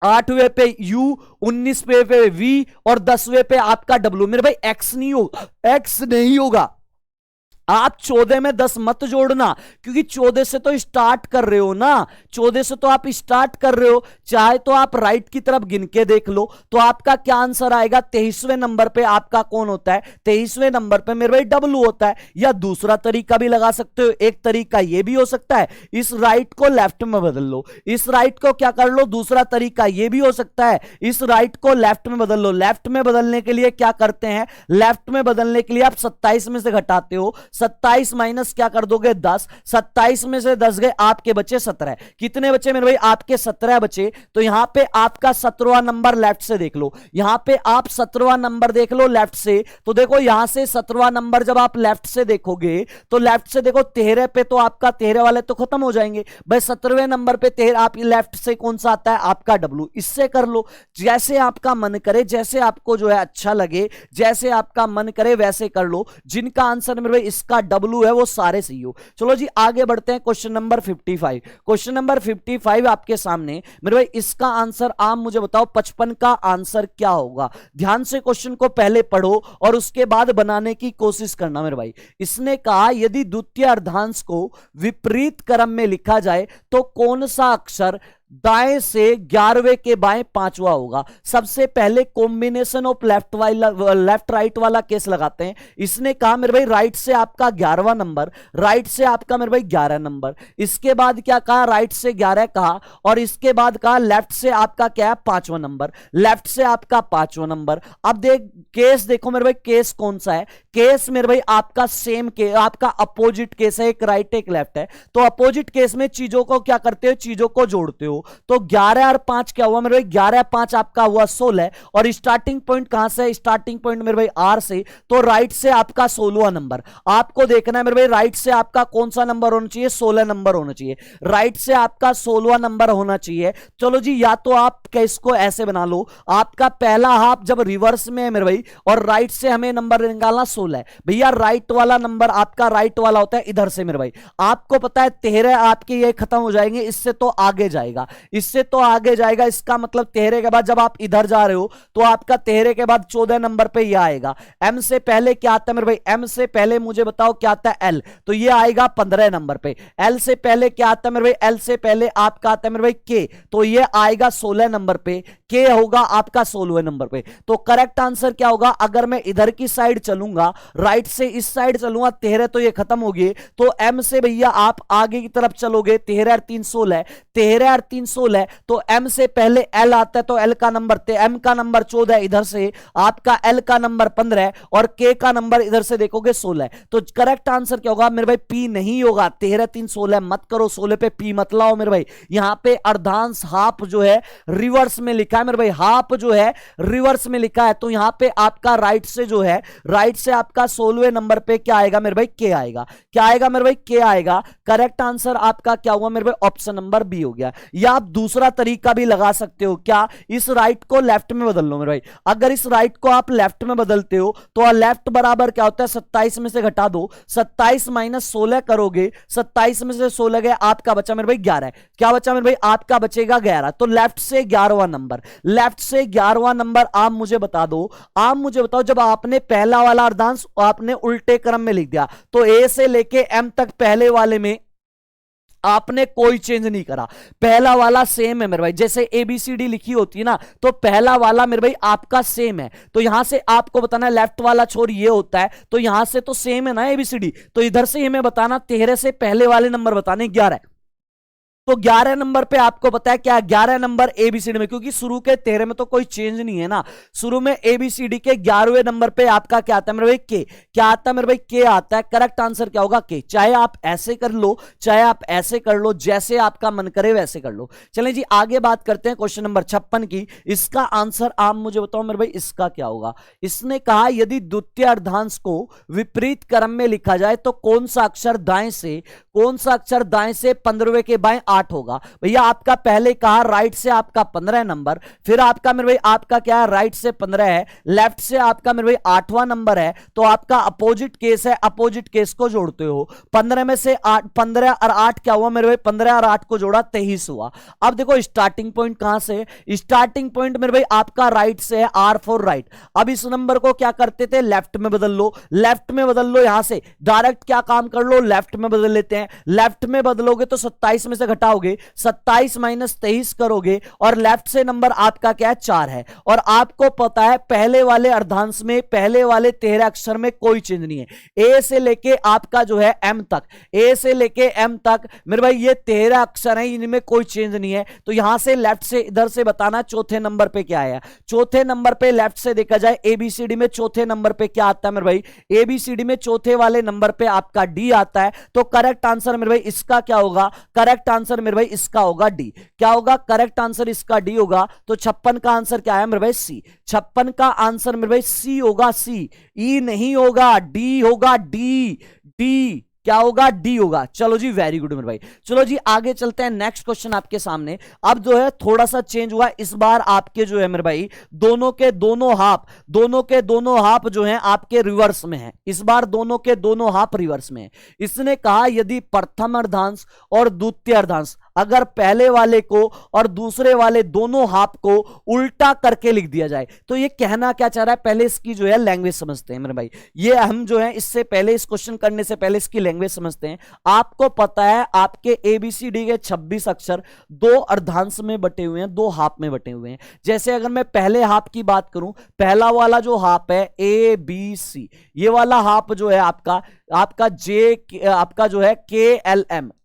आठवें पे u, 19वें पे v और 10वें पे आपका w। मेरे भाई x नहीं होगा, x नहीं होगा। आप 14 में 10 मत जोड़ना, क्योंकि 14 से तो स्टार्ट कर रहे हो ना, 14 से तो आप स्टार्ट कर रहे हो। चाहे तो आप राइट की तरफ गिन के देख लो, तो आपका क्या आंसर आएगा, 23वें नंबर पे आपका कौन होता है, 23वें नंबर पे मेरे भाई डब्लू होता है। या दूसरा तरीका भी लगा सकते हो, एक तरीका ये भी हो सकता है, इस राइट को लेफ्ट में बदल लो, इस राइट को क्या कर लो, दूसरा तरीका ये भी हो सकता है, इस राइट को लेफ्ट में बदल लो। लेफ्ट में बदलने के लिए क्या करते हैं, लेफ्ट में बदलने के लिए आप 27 में से घटाते हो, 27 माइनस क्या कर दोगे 10, 27 में से 10 गए, आपके बचे 17। कितने बचे मेरे भाई, आपके 17 बचे। तो यहां पे आपका 17वां नंबर लेफ्ट से देख लो, यहां पे आप 17वां नंबर देख लो लेफ्ट से। तो देखो यहां से 17वां नंबर जब आप लेफ्ट से देखोगे तो लेफ्ट से देखो 13 पे तो आपका 13 वाले तो खत्म हो जाएंगे। भाई 17वें नंबर पे 13 आप लेफ्ट से कौन सा आता है, आपका डब्लू। इससे कर लो, जैसे आपका मन करे, जैसे आपको जो है अच्छा लगे, जैसे आपका मन करे वैसे कर लो। जिनका आंसर मेरे भाई इसका डब्लू है वो सारे सही हो। चलो जी आगे बढ़ते हैं, क्वेश्चन नंबर 55। क्वेश्चन नंबर 55 आपके सामने मेरे भाई, इसका आंसर आप मुझे बताओ 55 का आंसर क्या होगा। ध्यान से क्वेश्चन को पहले पढ़ो और उसके बाद बनाने की कोशिश करना मेरे भाई। इसने कहा यदि द्वितीय अर्धांश को विपरीत क्रम में लिखा जाए तो कौन सा अक्षर दाएं से 11वें के बाएं 5वां होगा। सबसे पहले कॉम्बिनेशन ऑफ लेफ्ट राइट वाला केस लगाते हैं। इसने कहा मेरे भाई राइट से आपका 11वां नंबर, राइट से आपका मेरे भाई 11 नंबर, इसके बाद क्या कहा, राइट से 11 कहा, और इसके बाद कहा लेफ्ट से आपका क्या है 5वां नंबर, लेफ्ट से आपका 5वां नंबर। अब केस देखो मेरे भाई, केस कौन सा है, केस मेरे भाई आपका सेम के आपका अपोजिट केस है, एक राइट एक लेफ्ट है। तो अपोजिट केस में चीजों को क्या करते हो, चीजों को जोड़ते हो। तो 11 और 5 क्या हुआ मेरे भाई, 11 5 आपका हुआ 16, और स्टार्टिंग पॉइंट कहां से, स्टार्टिंग पॉइंट मेरे भाई आर से। तो राइट से आपका 16वां नंबर, आपको देखना है मेरे भाई राइट से आपका कौन सा नंबर होना चाहिए, 16 नंबर होना चाहिए। राइट से आपका 16वां नंबर होना चाहिए। चलो जी, या तो आप इसको ऐसे बना लो, आपका पहला हाफ जब रिवर्स में है मेरे भाई और राइट से हमें नंबर निकालना 16 है भैया, राइट वाला नंबर आपका राइट वाला होता है इधर से मेरे भाई। आपको पता है 13 आपके ये खत्म हो जाएंगे, इससे तो आगे जाएगा, इससे तो आगे जाएगा। इसका मतलब 13 के बाद जब आप इधर जा रहे हो तो आपका 13 के बाद 14 नंबर पे यह आएगा। एम से पहले क्या आता है मेरे भाई, एम से पहले मुझे बताओ क्या आता है, एल, तो ये आएगा 15 नंबर पे। एल से पहले क्या आता है मेरे भाई, एल से पहले आपका आता है मेरे भाई के, तो ये आएगा 16 नंबर पे, के होगा आपका 16वें नंबर पे। तो करेक्ट आंसर क्या होगा, अगर मैं इधर की साइड चलूंगा, राइट से इस साइड चलूंगा, 13 तो ये खत्म हो गए, तो एम से भैया आप आगे की तरफ चलोगे, 13 और 3 16, 13 और 3 16, तो एम से पहले एल आता है, तो एल का नंबर एम का नंबर 14, इधर से आपका एल का नंबर 15 और के का नंबर इधर से देखोगे 16। तो करेक्ट आंसर क्या होगा मेरे भाई, पी नहीं होगा। 13 3 16 मत करो, 16 पे पी मत लाओ मेरे भाई। यहां पे अर्धांश हाफ जो है रिवर्स में लिखा है मेरे भाई, हाफ जो है रिवर्स में लिखा है। तो यहां पे आपका राइट से जो है, राइट से आपका 16वें नंबर पे क्या आएगा मेरे भाई, के आएगा। क्या आएगा मेरे भाई, के आएगा। करेक्ट आंसर आपका क्या हुआ मेरे भाई, ऑप्शन नंबर बी हो गया। या आप दूसरा तरीका भी लगा सकते हो, क्या, इस राइट को लेफ्ट में बदल लो मेरे भाई। अगर इस राइट को आप लेफ्ट में बदलते हो तो लेफ्ट बराबर क्या होता है, 27 में से घटा दो, 27 माइनस 16 करोगे, 27 में से 16 गए, आपका बचा मेरे भाई 11। क्या बचा मेरे भाई, आपका बचेगा 11। तो लेफ्ट से 11वां नंबर, लेफ्ट से 11वां नंबर आप मुझे बता दो, आप मुझे बताओ जब आपने पहला वाला अर्धांश आपने उल्टे क्रम में लिख दिया, तो ए से लेके एम तक पहले वाले में आपने कोई चेंज नहीं करा, पहला वाला सेम है मेरे भाई। जैसे एबीसीडी लिखी होती है ना, तो पहला वाला मेरे भाई आपका सेम है। तो यहां से आपको बताना है लेफ्ट वाला छोर ये होता है, तो यहां से तो सेम है ना एबीसीडी, तो इधर से हमें बताना 13 से पहले वाले नंबर बताने 11। तो 11 नंबर पे आपको पता है क्या, 11 नंबर एबीसीडी में, क्योंकि शुरू के 13 में तो कोई चेंज नहीं है ना, शुरू में एबीसीडी के 11वें नंबर पे आपका क्या आता है मेरे भाई, के। क्या आता है मेरे भाई, के आता है। करेक्ट आंसर क्या होगा, के। चाहे आप ऐसे कर लो, चाहे आप ऐसे कर लो, जैसे आपका मन करे वैसे कर लो। चलें जी आगे बात करते हैं क्वेश्चन नंबर 56 की। इसका आंसर आप मुझे बताओ मेरे भाई, इसका क्या होगा। इसने कहा यदि द्वितीय अर्धांश को विपरीत क्रम में लिखा जाए तो कौन सा अक्षर दाएं से, कौन सा अक्षर दाएं से 15वें के बाएं 8 होगा। भैया आपका पहले कहा राइट से आपका 15 नंबर, फिर आपका मेरे भाई आपका क्या है, राइट से 15 है, लेफ्ट से आपका मेरे भाई 8वां नंबर है, तो आपका अपोजिट केस है, अपोजिट केस को जोड़ते हो। 15 में से 8, 15 और 8 क्या हुआ मेरे भाई, 15 और 8 को जोड़ा 23 हुआ। अब देखो स्टार्टिंग पॉइंट कहां से, स्टार्टिंग पॉइंट मेरे भाई आपका राइट से है, R फॉर राइट। अब इस नंबर को क्या करते थे, लेफ्ट में बदल लो, लेफ्ट में बदल लो, यहां से डायरेक्ट क्या काम कर लो, लेफ्ट में बदल लेते हैं। लेफ्ट में बदलोगे तो 27 में से घटाओगे, 27 माइनस 23 करोगे, और लेफ्ट से नंबर आपका क्या है, 4 है। और आपको पता है पहले वाले अर्धांश में, पहले वाले 13 अक्षर में कोई चेंज नहीं है। ए से लेके आपका जो है एम तक, ए से लेके एम तक मेरे भाई ये 13 अक्षर हैं, इनमें कोई चेंज नहीं है। तो यहां से लेफ्ट से इधर से बताना चौथे नंबर पे क्या आया। चौथे नंबर पे लेफ्ट से देखा जाए एबीसीडी में चौथे नंबर पे क्या आता है मेरे भाई, एबीसीडी में चौथे वाले नंबर पे आपका डी आता है। तो करेक्ट आंसर मेरे भाई इसका क्या होगा, करेक्ट आंसर मेरे भाई इसका होगा डी। क्या होगा, करेक्ट आंसर इसका डी होगा। तो 56 का आंसर क्या है मेरे भाई, सी। 56 का आंसर मेरे भाई सी होगा, सी। ई नहीं होगा, डी होगा, डी। डी क्या होगा, डी होगा। चलो जी वेरी गुड मेरे भाई। चलो जी आगे चलते हैं, नेक्स्ट क्वेश्चन आपके सामने। अब जो है थोड़ा सा चेंज हुआ, इस बार आपके जो है मेरे भाई दोनों के दोनों हाफ, दोनों के दोनों हाफ जो हैं आपके रिवर्स में हैं। इस बार दोनों के दोनों हाफ रिवर्स में हैं। इसने कहा यदि प्रथम अर्धांश और द्वितीय अर्धांश अगर पहले वाले को और दूसरे वाले दोनों हाफ को उल्टा करके लिख दिया जाए, तो ये कहना क्या चाह रहा है, पहले इसकी जो है लैंग्वेज समझते हैं मेरे भाई। ये हम जो है इससे पहले, इस क्वेश्चन करने से पहले इसकी लैंग्वेज समझते हैं। आपको पता है आपके एबीसीडी के 26 अक्षर दो अर्धांश में बटे हुए हैं, दो हाफ में बटे हुए हैं। जैसे अगर मैं पहले हाफ की बात करूं, पहला वाला जो हाफ है ए बी सी, ये वाला हाफ जो है आपका जे, आपका जो है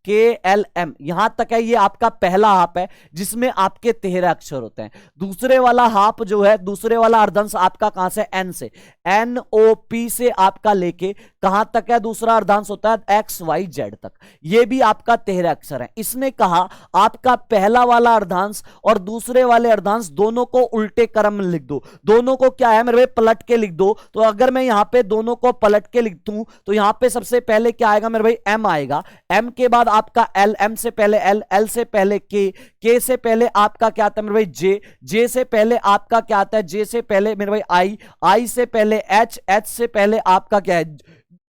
KLM, यहां तक है, ये आपका पहला हाफ है जिसमें आपके 13 अक्षर होते हैं। दूसरे वाला हाफ जो है, दूसरे वाला अर्धांश आपका कहां से, एन से, NOP से आपका लेके कहां तक है, दूसरा अर्धांश होता है XYZ तक, ये भी आपका 13 अक्षर है। इसने कहा आपका पहला वाला अर्धांश और दूसरे वाले अर्धांश दोनों को उल्टे क्रम में लिख दो। दोनों को क्या है मेरे भाई, पलट के लिख दो। तो अगर मैं यहां पे दोनों को पलट के लिख दूं तो यहां पे सबसे पहले क्या आएगा मेरे भाई, M आएगा। M के बाद आपका L, M से पहले L, L से पहले K से पहले आपका क्या आता है मेरे भाई J से पहले आपका क्या आता है, J से पहले मेरे भाई I से पहले H से पहले आपका क्या है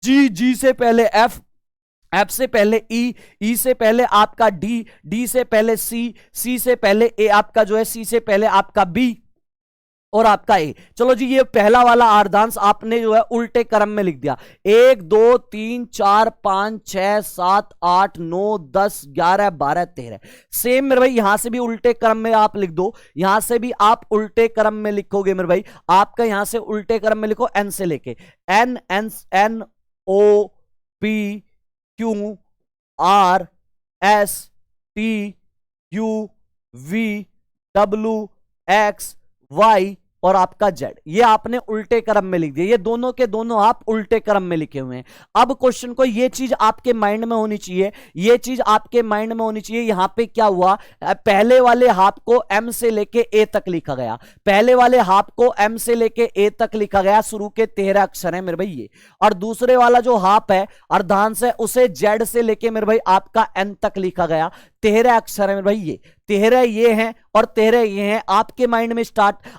G से पहले F से पहले E से पहले आपका D से पहले C से पहले A, आपका जो है C से पहले आपका B और आपका ए। चलो जी ये पहला वाला अर्धांश आपने जो है उल्टे क्रम में लिख दिया। 1 2 3 4 5 6 7 8 9 10 11 12 13। सेम मेरे भाई यहां से भी उल्टे क्रम में आप लिख दो, यहां से भी आप उल्टे क्रम में लिखोगे मेरे भाई। आपका यहां से उल्टे क्रम में लिखो एन से लेके N O P Q R S T U V W X Y और आपका Z, ये आपने उल्टे क्रम में लिख दिया। ये दोनों के दोनों आप उल्टे क्रम में लिखे हुए हैं। अब क्वेश्चन को ये चीज आपके माइंड में होनी चाहिए, ये चीज आपके माइंड में होनी चाहिए। यहां पे क्या हुआ, पहले वाले हाफ को M से लेके A तक लिखा गया, पहले वाले हाफ को M से लेके A तक लिखा गया, शुरू के 13 अक्षर है मेरे भाई ये। और दूसरे वाला जो हाफ है अर्धांश है उसे Z से लेके मेरे भाई आपका N तक लिखा गया, 13 अक्षर है मेरे भाई ये। 13 ये हैं और 13 ये हैं। आपके माइंड में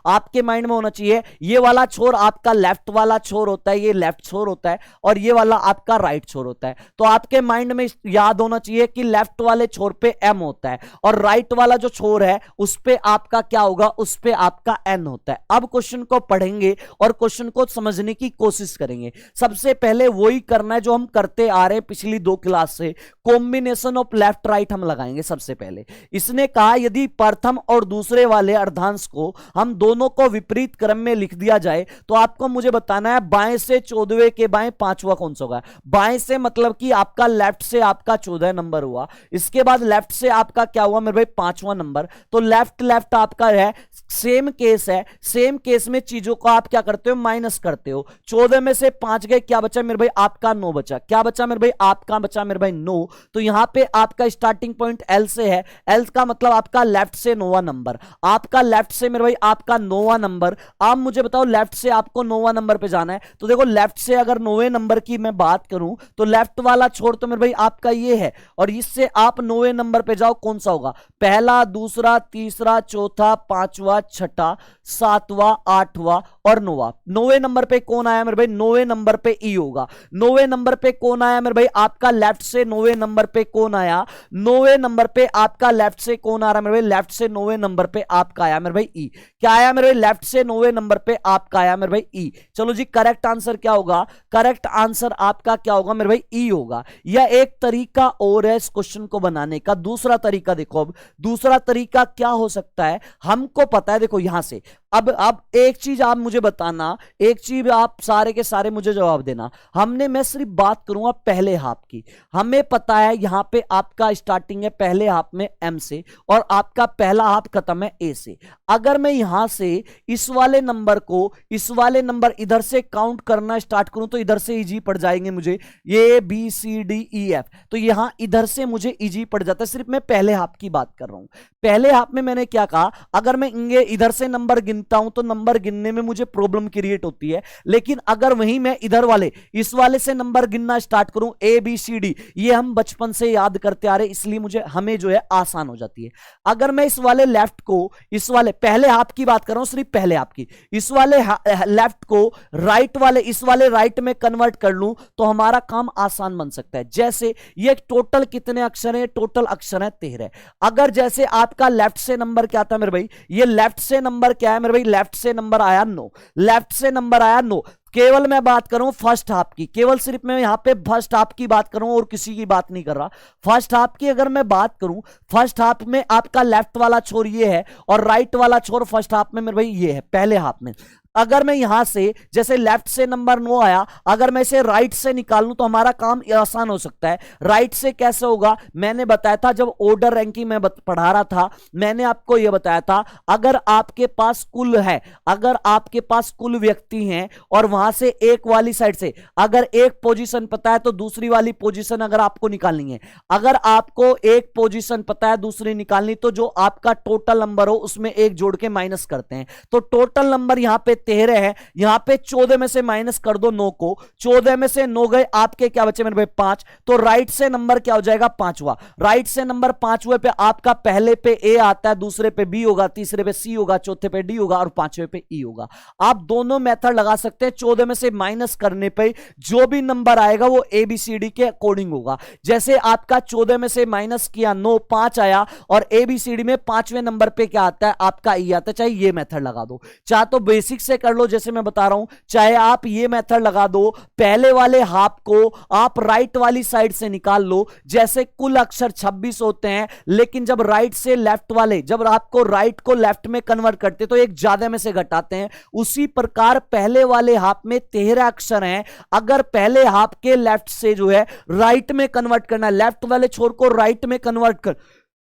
आपके माइंड में होना चाहिए ये वाला छोर आपका लेफ्ट वाला छोर होता है, ये लेफ्ट छोर होता है, और ये वाला आपका राइट छोर होता है। तो आपके माइंड में याद होना चाहिए कि लेफ्ट वाले छोर पे M होता है और राइट वाला जो छोर है उस पे आपका क्या होगा, उस पे आपका N होता है। अब क्वेश्चन को पढ़ेंगे और क्वेश्चन को समझने की कोशिश करेंगे। सबसे पहले वही करना है जो हम करते आ रहे हैं पिछली 2 क्लास से, कॉम्बिनेशन ऑफ लेफ्ट राइट हम लगाएंगे। करेंगे सबसे पहले। इसने कहा यदि प्रथम और दूसरे वाले अर्धांश को हम दोनों को विपरीत क्रम में लिख दिया जाए तो आपको मुझे बताना है बाएं से 14वें के बाएं पांचवा कौन सा होगा। बाएं से मतलब कि आपका लेफ्ट से आपका 14 नंबर हुआ, इसके बाद लेफ्ट से आपका क्या हुआ मेरे भाई पांचवा नंबर। तो लेफ्ट लेफ्ट आपका है, सेम केस है, सेम केस में चीजों को आप क्या करते हो माइनस करते हो। 14 में से 5 गए, क्या बचा मेरे भाई आपका 9 बचा। क्या बचा मेरे भाई आपका बचा मेरे भाई 9। तो यहां पे आपका स्टार्टिंग पॉइंट एल से है, एल का मतलब आपका लेफ्ट से 9वां नंबर, आपका लेफ्ट से मेरे भाई आपका 9वां नंबर। आप मुझे बताओ लेफ्ट से आपको 9वां नंबर पे जाना है, तो देखो लेफ्ट से अगर 9वें नंबर की मैं बात करूं तो लेफ्ट वाला छोड़ तो मेरे भाई आपका ये है, और इससे आप 9वें नंबर पे जाओ, कौन सा होगा पहला दूसरा तीसरा चौथा पांचवा छठा सातवां आठवां और 9वां। 9वें नंबर पे कौन आया मेरे भाई 9वें नंबर पे ई होगा। 9वें नंबर पे कौन आया मेरे भाई आपका लेफ्ट से 9वें नंबर पे कौन आया, 9वें नंबर पे आपका लेफ्ट से कौन आ रहा है मेरे भाई लेफ्ट से 9वें नंबर पे आपका आया मेरे भाई ई। क्या आया मेरे भाई लेफ्ट से 9वें नंबर पे आपका आया मेरे भाई ई। चलो जी करेक्ट आंसर क्या होगा, करेक्ट आंसर आपका क्या होगा मेरे भाई ई होगा। यह एक तरीका और है इस क्वेश्चन को बनाने का। दूसरा तरीका देखो, अब दूसरा तरीका क्या हो सकता है, हमको पता है देखो यहां से अब एक चीज आप मुझे बताना, एक चीज आप सारे के सारे मुझे जवाब देना। मैं सिर्फ बात करूंगा पहले हाफ की। हमें पता है यहां पे आपका स्टार्टिंग है पहले हाफ में एम से और आपका पहला हाफ खत्म है ए से। अगर मैं यहां से इस वाले नंबर को इस वाले नंबर इधर से काउंट करना स्टार्ट करूं तो इधर से इजी पड़ जाएंगे मुझे, ये B C D E F, तो यहां इधर से मुझे इजी पड़ जाता है। सिर्फ मैं पहले हाफ की बात कर रहा हूं। पहले हाफ में मैंने क्या कहा, अगर मैं इधर से नंबर गिनता हूं तो नंबर गिनने में मुझे प्रॉब्लम क्रिएट होती है, लेकिन अगर वहीं मैं इधर वाले इस वाले से नंबर गिनना स्टार्ट करूं ए बी सी डी, ये हम बचपन से याद करते आ रहे, इसलिए हमें जो है आसान हो जाती है। अगर मैं इस वाले लेफ्ट को इस वाले पहले हाफ की बात कर रहा हूं, सिर्फ पहले हाफ की, इस वाले लेफ्ट को राइट वाले इस वाले राइट में कन्वर्ट कर लूं तो हमारा काम आसान बन सकता है। जैसे ये टोटल कितने अक्षर है, टोटल अक्षर है 13। अगर जैसे आपका लेफ्ट से नंबर क्या था मेरे भाई, ये लेफ्ट से नंबर क्या है मेरे भाई, लेफ्ट से नंबर आया 9, लेफ्ट से नंबर आया 9। केवल मैं बात करूं फर्स्ट हाफ की, केवल सिर्फ मैं यहां पे फर्स्ट हाफ की बात करूं और किसी की बात नहीं कर रहा। फर्स्ट हाफ की अगर मैं बात करूं, फर्स्ट हाफ में आपका लेफ्ट वाला छोर ये है और राइट वाला छोर फर्स्ट हाफ में मेरे भाई ये है पहले हाफ में। अगर मैं यहां से जैसे लेफ्ट से नंबर 9 आया, अगर मैं इसे राइट से निकाल लूं तो हमारा काम आसान हो सकता है। राइट से कैसे होगा, मैंने बताया था जब ऑर्डर रैंकिंग में पढ़ा रहा था, मैंने आपको यह बताया था अगर आपके पास कुल है, अगर आपके पास कुल व्यक्ति हैं और वहां से एक वाली साइड से अगर एक पोजीशन पता है तो दूसरी वाली पोजीशन अगर आपको निकालनी है, अगर आपको एक पोजीशन पता है दूसरी निकालनी, तो जो आपका टोटल नंबर हो उसमें एक जोड़ के माइनस करते हैं। तो टोटल नंबर यहां पे 13 है, यहां पे 14 में से माइनस कर दो 9 को, 14 में से 9 गए, आपके क्या बचे मेरे भाई 5। तो राइट से नंबर क्या हो जाएगा पांचवा। राइट से नंबर पांचवे पे आपका पहले पे ए आता है, दूसरे पे बी होगा, तीसरे पे सी होगा, चौथे पे डी होगा और पांचवे पे ई होगा। आप दोनों मेथड लगा सकते हैं। 14 में से माइनस करने पे जो भी नंबर आएगा वो ए बी सी डी के अकॉर्डिंग होगा। जैसे आपका 14 में से माइनस किया 9, 5 आया और ए बी सी डी में पांचवें नंबर पे क्या आता है आपका ई आता है। चाहे ये मेथड लगा दो, चाहे तो बेसिक से कर लो जैसे मैं बता रहा हूं, चाहे आप ये मेथड लगा दो, पहले वाले हाफ को आप राइट वाली साइड से निकाल लो। जैसे कुल अक्षर 26 होते हैं, लेकिन जब राइट से लेफ्ट वाले जब आपको राइट को लेफ्ट में कन्वर्ट करते तो एक ज्यादा में से घटाते हैं, उसी प्रकार पहले वाले हाफ में 13 अक्षर हैं। अगर पहले हाफ के लेफ्ट से जो है राइट में कन्वर्ट करना है, लेफ्ट वाले छोर को राइट में कन्वर्ट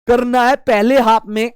करना है पहले हाफ में,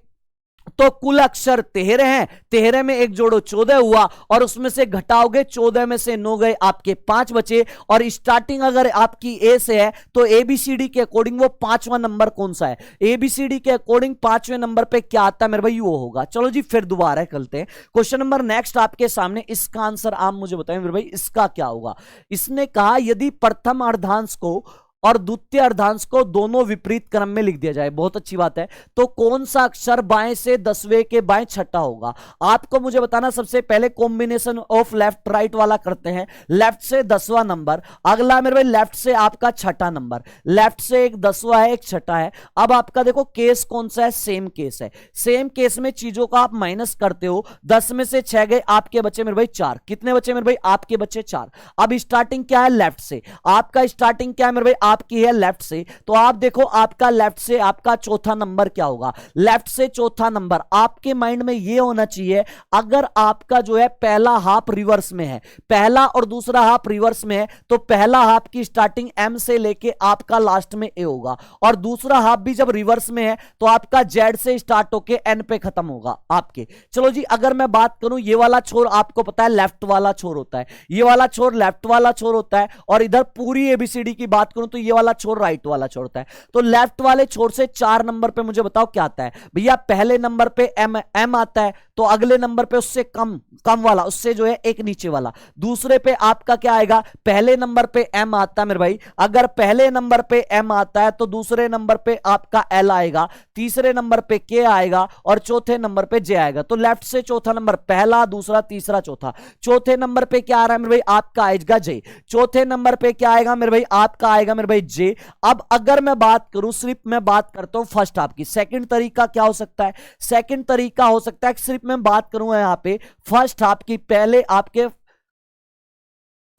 तो कुल अक्षर 13 हैं। 13 में एक जोड़ो 14 हुआ और उसमें से घटाओगे 14 में से 9 गए, आपके 5 बचे। और स्टार्टिंग अगर आपकी ए से है तो एबीसीडी के अकॉर्डिंग वो पांचवा नंबर कौन सा है, एबीसीडी के अकॉर्डिंग पांचवें नंबर पे क्या आता है मेरे भाई, वो होगा। चलो जी फिर दोबारा करते हैं क्वेश्चन नंबर नेक्स्ट आपके सामने। इसका आंसर आप मुझे बताएं मेरे भाई इसका क्या होगा। इसने कहा यदि प्रथम अर्धांश को और द्वितीय अर्धांश को दोनों विपरीत क्रम में लिख दिया जाए, बहुत अच्छी बात है, तो कौन सा अक्षर बाएं से 10वें के बाएं छठा होगा। आपको मुझे बताना, सबसे पहले कॉम्बिनेशन ऑफ लेफ्ट राइट वाला करते हैं। लेफ्ट से 10वां नंबर, अगला मेरे भाई लेफ्ट से आपका छठा नंबर, लेफ्ट से एक 10वां है एक छठा है। अब आपका देखो केस कौन सा है, सेम केस है। सेम केस में चीजों का आप माइनस करते हो, 10 में से 6 गए, आपके बचे मेरे भाई 4। कितने बचे मेरे भाई, आपके बचे 4। अब स्टार्टिंग क्या है, लेफ्ट से आपका स्टार्टिंग क्या है मेरे भाई, आपकी है लेफ्ट से, तो आप देखो आपका लेफ्ट से आपका चौथा नंबर क्या होगा, लेफ्ट से चौथा नंबर। आपके माइंड में ये होना चाहिए अगर आपका जो है पहला हाफ रिवर्स में है, पहला और दूसरा हाफ रिवर्स में है, तो पहला हाफ की स्टार्टिंग एम से लेके आपका लास्ट में ए होगा, और दूसरा हाफ भी जब रिवर्स में है तो आपका जेड से स्टार्ट होके एन पे खत्म होगा आपके। चलो जी, अगर मैं बात करूं ये वाला छोर आपको पता है लेफ्ट वाला छोर होता है, ये वाला छोर लेफ्ट वाला छोर होता है, और इधर पूरी एबीसीडी की बात करूं तो ये वाला छोर राइट वाला छोर होता है। तो लेफ्ट वाले छोर से 4 नंबर पे मुझे बताओ क्या आता है भैया, पहले नंबर पे एम आता है, तो अगले नंबर पे उससे कम वाला, उससे जो है एक नीचे वाला, दूसरे पे आपका क्या आएगा, पहले नंबर पे एम आता है मेरे भाई, अगर पहले नंबर पे एम आता है तो दूसरे नंबर पे आपका एल आएगा, तीसरे नंबर पे के आएगा, और चौथे नंबर पे जे आएगा। तो लेफ्ट से चौथा नंबर, पहला दूसरा तीसरा चौथा, चौथे नंबर पे क्या आ रहा है मेरे भाई, आपका आएगा जे, चौथे नंबर पे क्या आएगा मेरे भाई, आपका आएगा मेरे भाई जे। अब अगर मैं बात करूं, सिर्फ मैं बात करता हूं फर्स्ट आपकी, सेकंड तरीका क्या हो सकता है, सेकंड तरीका हो सकता है सिर्फ मैं बात करूंगा यहां पे फर्स्ट हाफ की, पहले आपके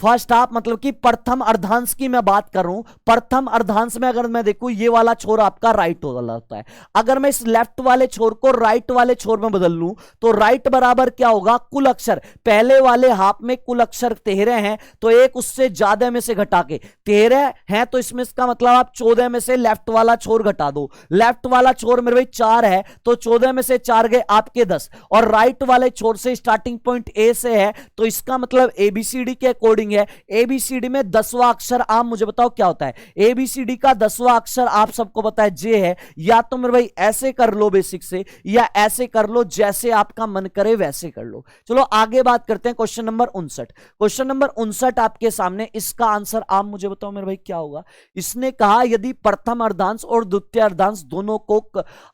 फर्स्ट हाफ मतलब कि प्रथम अर्धांश की मैं बात कर रहा हूं, प्रथम अर्धांश में अगर मैं देखूं ये वाला छोर आपका राइट वाला होता है, अगर मैं इस लेफ्ट वाले छोर को राइट वाले छोर में बदल लूं तो राइट बराबर क्या होगा, कुल अक्षर, पहले वाले हाफ में कुल अक्षर 13 हैं, तो एक उससे ज्यादा में से घटा के 13 हैं, तो इसमें इसका मतलब आप 14 में से लेफ्ट वाला छोर घटा दो, लेफ्ट वाला छोर मेरे भाई 4 है, तो 14 में से 4 गए आपके 10, और राइट वाले छोर से स्टार्टिंग पॉइंट ए से है, तो इसका मतलब एबीसीडी के अकॉर्डिंग है, एबीसीडी में 10वां अक्षर आप मुझे बताओ क्या होता है, एबीसीडी का 10वां अक्षर आप सबको पता है जे है, या तो मेरे भाई ऐसे कर लो बेसिक से, या ऐसे कर लो, जैसे आपका मन करे वैसे कर लो। चलो आगे बात करते हैं क्वेश्चन नंबर 59। क्वेश्चन नंबर 59 आपके सामने, इसका आंसर आप मुझे बताओ मेरे भाई क्या होगा। इसने कहा यदि प्रथम अर्धांश और द्वितीय अर्धांश दोनों को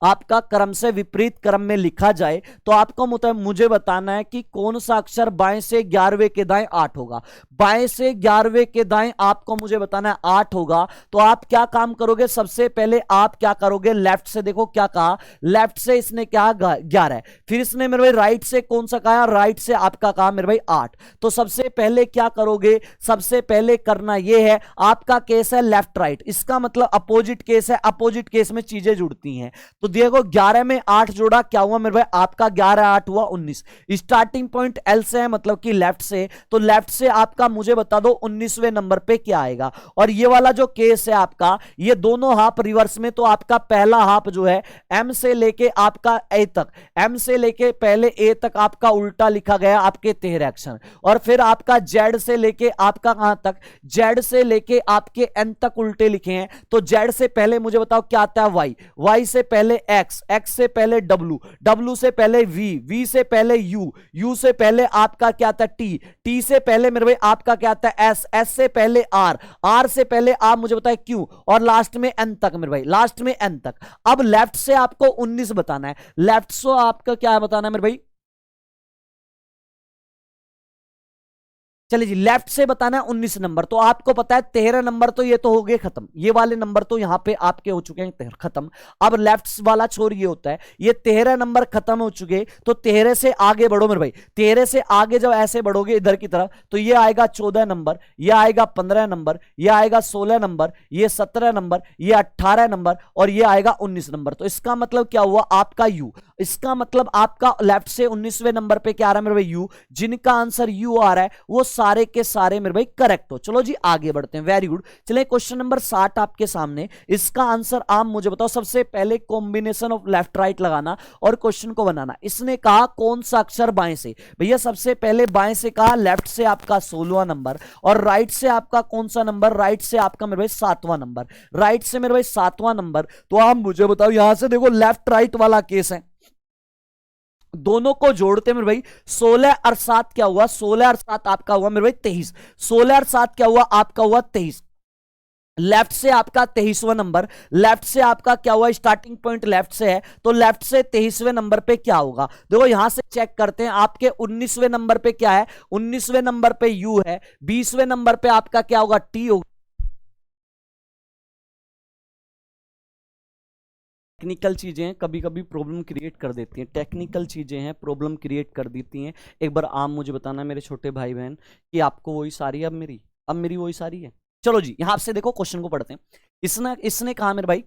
आपका क्रम से विपरीत क्रम में लिखा जाए तो आपको मुझे बताना है कि कौन सा अक्षर बाएं से 11वें के दाएं 8 होगा, बाएं से 11वें के दाएं आपको मुझे बताना है 8 होगा। तो आप क्या काम करोगे, सबसे पहले आप क्या करोगे, लेफ्ट से देखो क्या कहा, लेफ्ट से इसने क्या 11 है, फिर इसने मेरे भाई राइट से कौन सा कहा, राइट से आपका कहा मेरे भाई 8, तो सबसे पहले क्या करोगे, सबसे पहले करना यह है, आपका केस है लेफ्ट राइट, इसका मतलब अपोजिट केस है, अपोजिट केस में चीजें जुड़ती हैं, तो देखो 11 में 8 जोड़ा क्या हुआ मेरे भाई, आपका 11 8 हुआ 19, स्टार्टिंग पॉइंट एल से है मतलब कि लेफ्ट से, तो लेफ्ट से आपका मुझे बता दो 19वें नंबर पे क्या आएगा। और ये वाला जो केस है आपका, ये दोनों हाफ रिवर्स में, तो आपका पहला हाफ जो है एम से लेके आपका ए तक, एम से लेके पहले ए तक आपका उल्टा लिखा गया आपके 13 अक्षर, और फिर आपका जेड से लेके आपका कहां तक, जेड से लेके आपके एन तक उल्टे लिखे हैं, तो जेड से पहले मुझे बताओ क्या आता है वाई, वाई से पहले एक्स, एक्स से पहले डब्ल्यू, डब्ल्यू से पहले वी, वी से पहले यू, यू से पहले आपका क्या आता है टी, टी से पहले मेरे भाई आपका क्या आता है एस, एस से पहले आर, आर से पहले आप मुझे बताए क्यू, और लास्ट में एन तक मेरे भाई, लास्ट में एन तक। अब लेफ्ट से आपको 19 बताना है, लेफ्ट से आपका क्या बताना है मेरे भाई, चलिए जी लेफ्ट से बताना है 19 नंबर, तो आपको पता है 13 नंबर तो ये तो हो गए खत्म, ये वाले नंबर तो यहां पे आपके हो चुके हैं खत्म। अब लेफ्ट वाला छोर ये होता है, ये 13 नंबर खत्म हो चुके, तो 13 से आगे बढ़ो मेरे भाई, 13 से आगे जब ऐसे बढ़ोगे इधर की तरफ, तो ये आएगा 14 नंबर, ये आएगा 15 नंबर, ये आएगा 16 नंबर, ये 17 नंबर, ये 18 नंबर, और ये आएगा 19 नंबर। तो इसका मतलब क्या हुआ आपका यू, इसका मतलब आपका लेफ्ट से 19वें नंबर पे क्या आ रहा है मेरे भाई यू, जिनका आंसर यू आ रहा है वो सारे के सारे मेरे भाई करेक्ट हो। चलो जी आगे बढ़ते हैं, वेरी गुड। चलिए क्वेश्चन नंबर 60 आपके सामने, इसका आंसर आप मुझे बताओ। सबसे पहले कॉम्बिनेशन ऑफ लेफ्ट राइट लगाना और क्वेश्चन को बनाना। इसने कहा कौन सा अक्षर बाएं से, भैया सबसे पहले बाएं से कहा, लेफ्ट से आपका 16वां नंबर और राइट से आपका कौन सा नंबर, राइट से आपका मेरे भाई 7वां नंबर, राइट से मेरे भाई 7वां नंबर। तो आप मुझे बताओ यहां से देखो लेफ्ट राइट वाला केस है, दोनों को जोड़ते मेरे भाई 16 और 7 क्या हुआ, 16 और 7 आपका हुआ मेरे भाई 23, 16 और 7 क्या हुआ आपका हुआ 23। लेफ्ट से आपका 23वां नंबर, लेफ्ट से आपका क्या हुआ, स्टार्टिंग पॉइंट लेफ्ट से है, तो लेफ्ट से 23वें नंबर पे क्या होगा, देखो यहां से चेक करते हैं। आपके 19वें नंबर पे क्या है, 19वें नंबर पे यू है, 20वें नंबर पे आपका क्या होगा टी होगा। टेक्निकल चीजें कभी कभी प्रॉब्लम क्रिएट कर देती हैं, टेक्निकल चीजें हैं प्रॉब्लम क्रिएट कर देती हैं। एक बार आप मुझे बताना मेरे छोटे भाई बहन कि आपको वही सारी अब मेरी वही सारी है। चलो जी यहां से देखो क्वेश्चन को पढ़ते हैं। इसने कहा मेरे भाई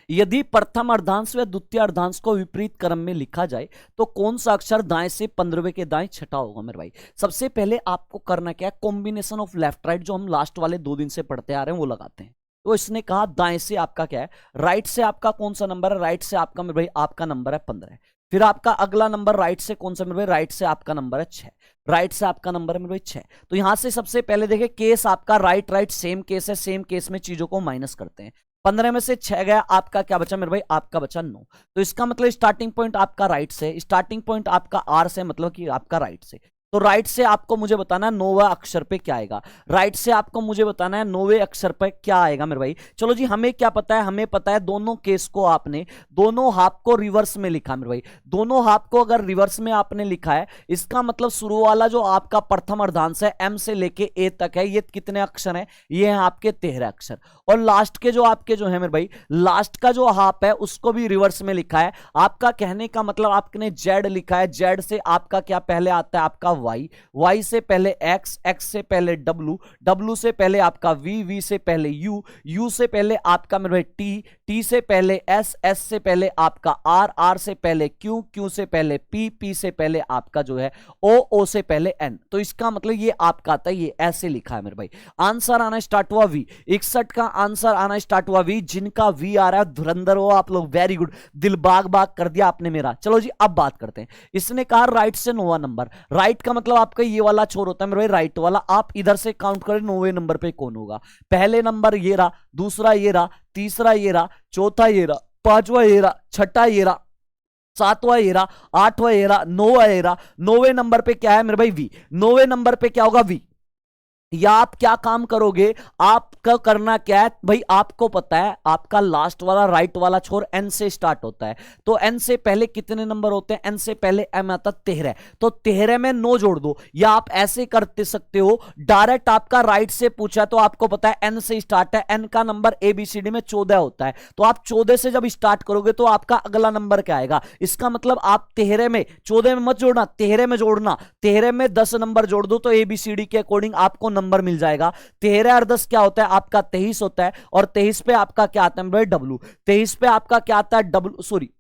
यदि प्रथम अर्धांश व द्वितीय अर्धांश को विपरीत क्रम में लिखा जाए तो कौन सा अक्षर दाएं से 15वें के दाएं छठा होगा मेरे भाई। सबसे पहले आपको करना क्या है, कॉम्बिनेशन ऑफ लेफ्ट राइट जो हम लास्ट वाले 2 दिन से पढ़ते आ रहे हैं वो लगाते हैं। तो इसने कहा दाएं से आपका क्या है, राइट से आपका कौन सा नंबर है, राइट से आपका मेरे भाई आपका नंबर है 15। फिर आपका अगला नंबर राइट से कौन सा मेरे भाई, राइट से आपका नंबर है 6। राइट से आपका नंबर है मेरे भाई 6। तो यहां से सबसे पहले देखिए केस आपका राइट राइट सेम केस है, सेम केस में चीजों को माइनस करते हैं। 15 में से 6 गया, आपका क्या बचा मेरे भाई, आपका बचा 9। तो इसका मतलब स्टार्टिंग पॉइंट आपका राइट से, स्टार्टिंग पॉइंट आपका आर से, मतलब कि आपका राइट से। तो राइट से आपको मुझे बताना है 9वें अक्षर पे क्या आएगा, राइट से आपको मुझे बताना है 9वें अक्षर पे क्या आएगा मेरे भाई। चलो जी हमें क्या पता है, हमें पता है दोनों केस को आपने दोनों हाफ को रिवर्स में लिखा मेरे भाई। दोनों हाफ को अगर रिवर्स में आपने लिखा है इसका मतलब शुरू वाला जो आपका प्रथम अर्धांश है एम से लेके ए तक है, ये कितने अक्षर है, ये है आपके 13 अक्षर। और लास्ट के जो आपके जो है मेरे भाई, लास्ट का जो हाफ है उसको भी रिवर्स में लिखा है। आपका कहने का मतलब आपने जेड लिखा है, जेड से आपका क्या पहले आता है आपका वाई, वाई से पहले एक्स, एक्स से पहले डब्लू, डब्लू से पहले आपका वी, वी से पहले यू, यू से पहले आपका मेरे भाई टी, टी से पहले एस, एस से पहले आपका आर, आर से पहले क्यू, क्यू से पहले पी, पी से पहले आपका जो है ओ, ओ से पहले एन। तो इसका मतलब ये आपका आता है, ये ऐसे लिखा है मेरे भाई। आंसर आना स्टार्ट हुआ वी, 61 का आंसर आना स्टार्ट हुआ वी। जिनका वी आ रहा है धुरंधर हो आप लोग, वेरी गुड, दिल बाग बाग कर दिया आपने मेरा। चलो जी अब बात करते हैं। इसने कहा राइट से 9वां नंबर, राइट का मतलब आपका ये वाला छोर होता है मेरे भाई राइट वाला। आप इधर से काउंट करें 9वें नंबर पे कौन होगा। पहले नंबर ये रहा, दूसरा ये रहा, तीसरा ये रहा, चौथा ये रहा, पांचवा ये रहा, छठा ये रहा, सातवां ये रहा, आठवां ये रहा, 9वां ये रहा। 9वें नंबर पे क्या है मेरे भाई वी, 9वें नंबर पे क्या होगा वी। या आप क्या काम करोगे, आपका करना क्या है भाई, आपको पता है आपका लास्ट वाला राइट वाला छोर एन से स्टार्ट होता है। तो एन से पहले कितने नंबर होते हैं, एन से पहले एम आता 13। तो 13 में 9 जोड़ दो, या आप ऐसे करते सकते हो डायरेक्ट, आपका राइट से पूछा तो आपको पता है एन से स्टार्ट है, एन का नंबर एबीसीडी में 14 होता है। तो आप 14 से जब स्टार्ट करोगे तो आपका अगला नंबर क्या आएगा। इसका मतलब आप 13 में 14 में मत जोड़ना, 13 में जोड़ना, 13 में 10 नंबर जोड़ दो तो एबीसीडी के अकॉर्डिंग आपको नंबर मिल जाएगा। 13 और 10 क्या होता है आपका 23 होता है। और 23 पे आपका क्या आता है डब्लू, 23 पे आपका क्या आता है डब्लू, सॉरी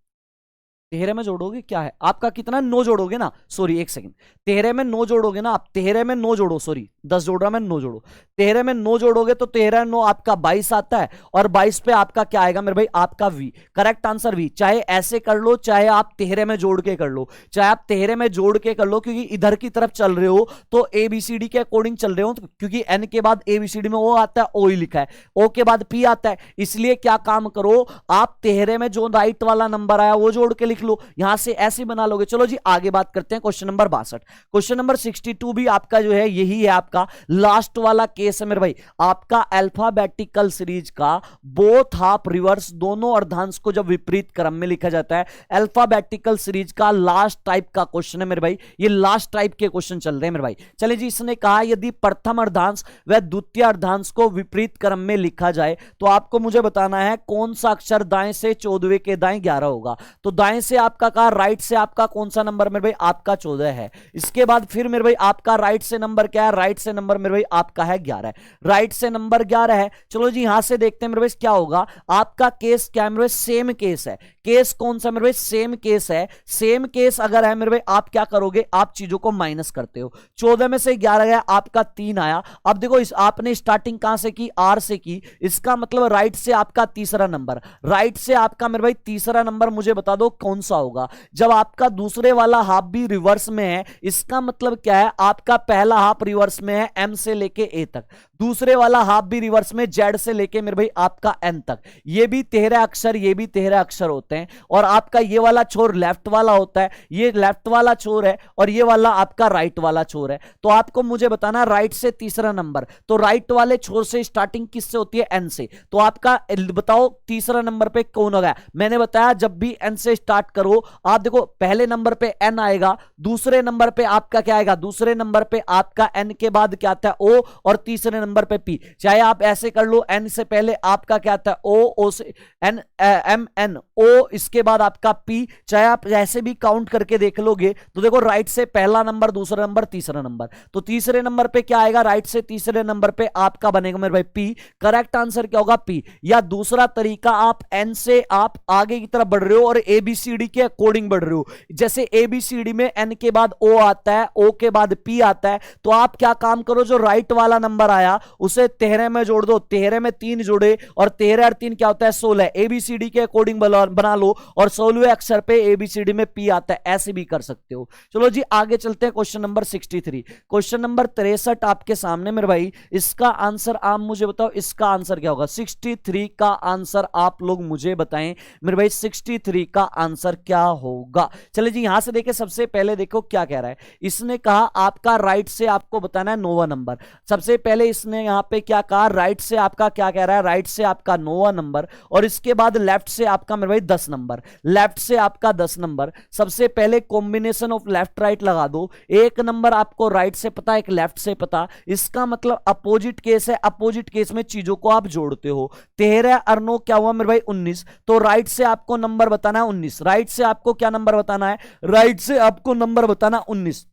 13 में जोड़ोगे क्या है आपका कितना 9 जोड़ोगे ना, सॉरी एक सेकंड, 13 में 9 जोड़ोगे ना आप, 13 में 9 जोड़ो, सॉरी 10 जोड़ रहा मैं 9 जोड़ो, 13 में 9 जोड़ोगे तो 13 9 आपका 22 आता है। और 22 पे आपका क्या आएगा मेरे भाई, आपका वी, करेक्ट आंसर वी। चाहे ऐसे कर लो, चाहे आप 13 में जोड़ के कर लो, चाहे आप 13 में जोड़ के कर लो, क्योंकि इधर की तरफ चल रहे हो तो एबीसीडी के अकॉर्डिंग चल रहे हो, क्योंकि एन के बाद एबीसीडी में ओ आता है, ओ ही लिखा है, ओ के बाद पी आता है। इसलिए क्या काम करो, आप 13 में जो राइट वाला नंबर आया वो जोड़ के लिख लो, यहां से ऐसे बना लोगे। चलो जी आगे बात करते हैं क्वेश्चन नंबर 62। क्वेश्चन नंबर 62 भी आपका जो है यही है, आपका लास्ट वाला केस है मेरे भाई। आपका अल्फाबेटिकल सीरीज का बोथ हाफ रिवर्स, दोनों अर्धांश को जब विपरीत क्रम में लिखा जाता है, अल्फाबेटिकल सीरीज का लास्ट टाइप का क्वेश्चन है मेरे भाई। ये लास्ट टाइप के क्वेश्चन चल रहे हैं मेरे भाई। चलिए जी, इसने कहा यदि प्रथम अर्धांश व द्वितीय अर्धांश को विपरीत क्रम में लिखा जाए तो आपको मुझे बताना है कौन सा अक्षर दाएं से 14वें के दाएं 11 होगा। तो दाएं से आपका कहा, राइट से आपका कौन सा नंबर मेरे भाई, आपका 14 है। इसके बाद फिर मेरे भाई आपका राइट से नंबर क्या है, राइट से नंबर मेरे भाई आपका है 11, राइट से नंबर 11 है। चलो जी यहां से देखते हैं मेरे भाई क्या होगा। आपका केस क्या है मेरे भाई, सेम केस है। केस कौन सा मेरे भाई, सेम केस है। सेम केस अगर है मेरे भाई, आप क्या करोगे, आप चीजों को माइनस करते हो। 14 में से 11 गया, आपका 3 आया। अब देखो इस आपने स्टार्टिंग कहां से की, आर से की। इसका मतलब राइट से आपका तीसरा नंबर, राइट से आपका मेरे भाई तीसरा नंबर मुझे बता दो कौन सा होगा। जब आपका दूसरे वाला हाफ भी रिवर्स में है, इसका मतलब क्या है, आपका पहला हाफ रिवर्स में है एम से लेके ए तक, दूसरे वाला हाफ भी रिवर्स में जेड से लेके मेरे भाई आपका एन तक। ये भी 13 अक्षर, ये भी 13 अक्षर होते हैं। और आपका ये वाला छोर लेफ्ट वाला होता है, ये लेफ्ट वाला छोर है, और ये वाला आपका राइट वाला छोर है। तो आपको मुझे बताना राइट से तीसरा नंबर, तो राइट वाले छोर से स्टार्टिंग किससे होती है, एन से। तो आपका बताओ तीसरा नंबर पे कौन होगा। मैंने बताया जब भी एन से स्टार्ट करो, आप देखो पहले नंबर पे एन आएगा, दूसरे नंबर पे आपका क्या आएगा, दूसरे नंबर पे आपका एन के बाद क्या आता है ओ, और तीसरे नंबर पे पी, चाहे आप ऐसे कर लो, एन से पहले आपका क्या आता है ओ, ओ से एन, एम एन ओ, इसके बाद आपका पी, चाहे आप ऐसे भी काउंट करके देख लोगे तो देखो राइट से पहला नंबर, दूसरा नंबर, तीसरा नंबर, तो तीसरे नंबर पे क्या आएगा, राइट से तीसरे नंबर पे आपका बनेगा मेरे भाई पी। करेक्ट आंसर क्या होगा, पी। या दूसरा तरीका, आप एन से आप आगे की तरफ बढ़ रहे हो और एबीसीडी के अकॉर्डिंग बढ़ रहे हो, जैसे एबीसीडी में एन के बाद ओ आता है, ओ के बाद पी आता है, तो आप क्या काम करो, जो राइट वाला नंबर आया उसे 13 में जोड़ दो, 13 में 3 जोड़े और 13 और 3 क्या होता है 16, एबीसीडी के अकॉर्डिंग बना लो और 16वें अक्षर पे एबीसीडी में पी आता है, ऐसे भी कर सकते हो। चलो जी आगे चलते हैं, क्वेश्चन नंबर 63। क्वेश्चन नंबर 63 आपके सामने मेरे भाई, इसका आंसर आप मुझे बताओ, इसका आंसर क्या होगा, 63 का आंसर आप लोग मुझे बताएं मेरे भाई, 63 का आंसर क्या होगा। चलिए जी यहां से देखें, सबसे पहले देखो क्या कह रहा है, इसने कहा आपका राइट से आपको बताना है 9वां नंबर। सबसे पहले इसने यहां पे क्या कहा, राइट से आपका क्या कह रहा है, राइट से आपका 9वां नंबर, और इसके बाद लेफ्ट से आपका मेरे भाई 10 नंबर, लेफ्ट से आपका 10 नंबर। सबसे पहले कॉम्बिनेशन ऑफ लेफ्ट राइट लगा दो, एक नंबर आपको राइट से पता, एक लेफ्ट से पता, इसका मतलब अपोजिट केस है, अपोजिट केस में चीजों को आप जोड़ते हो। 13 और 9 क्या हुआ मेरे भाई 19, तो राइट से आपको नंबर बताना है 19, राइट से आपको क्या नंबर बताना है, राइट से आपको नंबर बताना 19।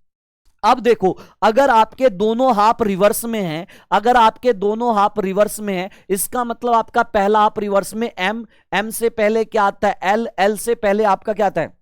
अब देखो, अगर आपके दोनों हाफ रिवर्स में हैं, अगर आपके दोनों हाफ रिवर्स में हैं, इसका मतलब आपका पहला हाफ रिवर्स में एम, एम से पहले क्या आता है एल, एल से पहले आपका क्या आता है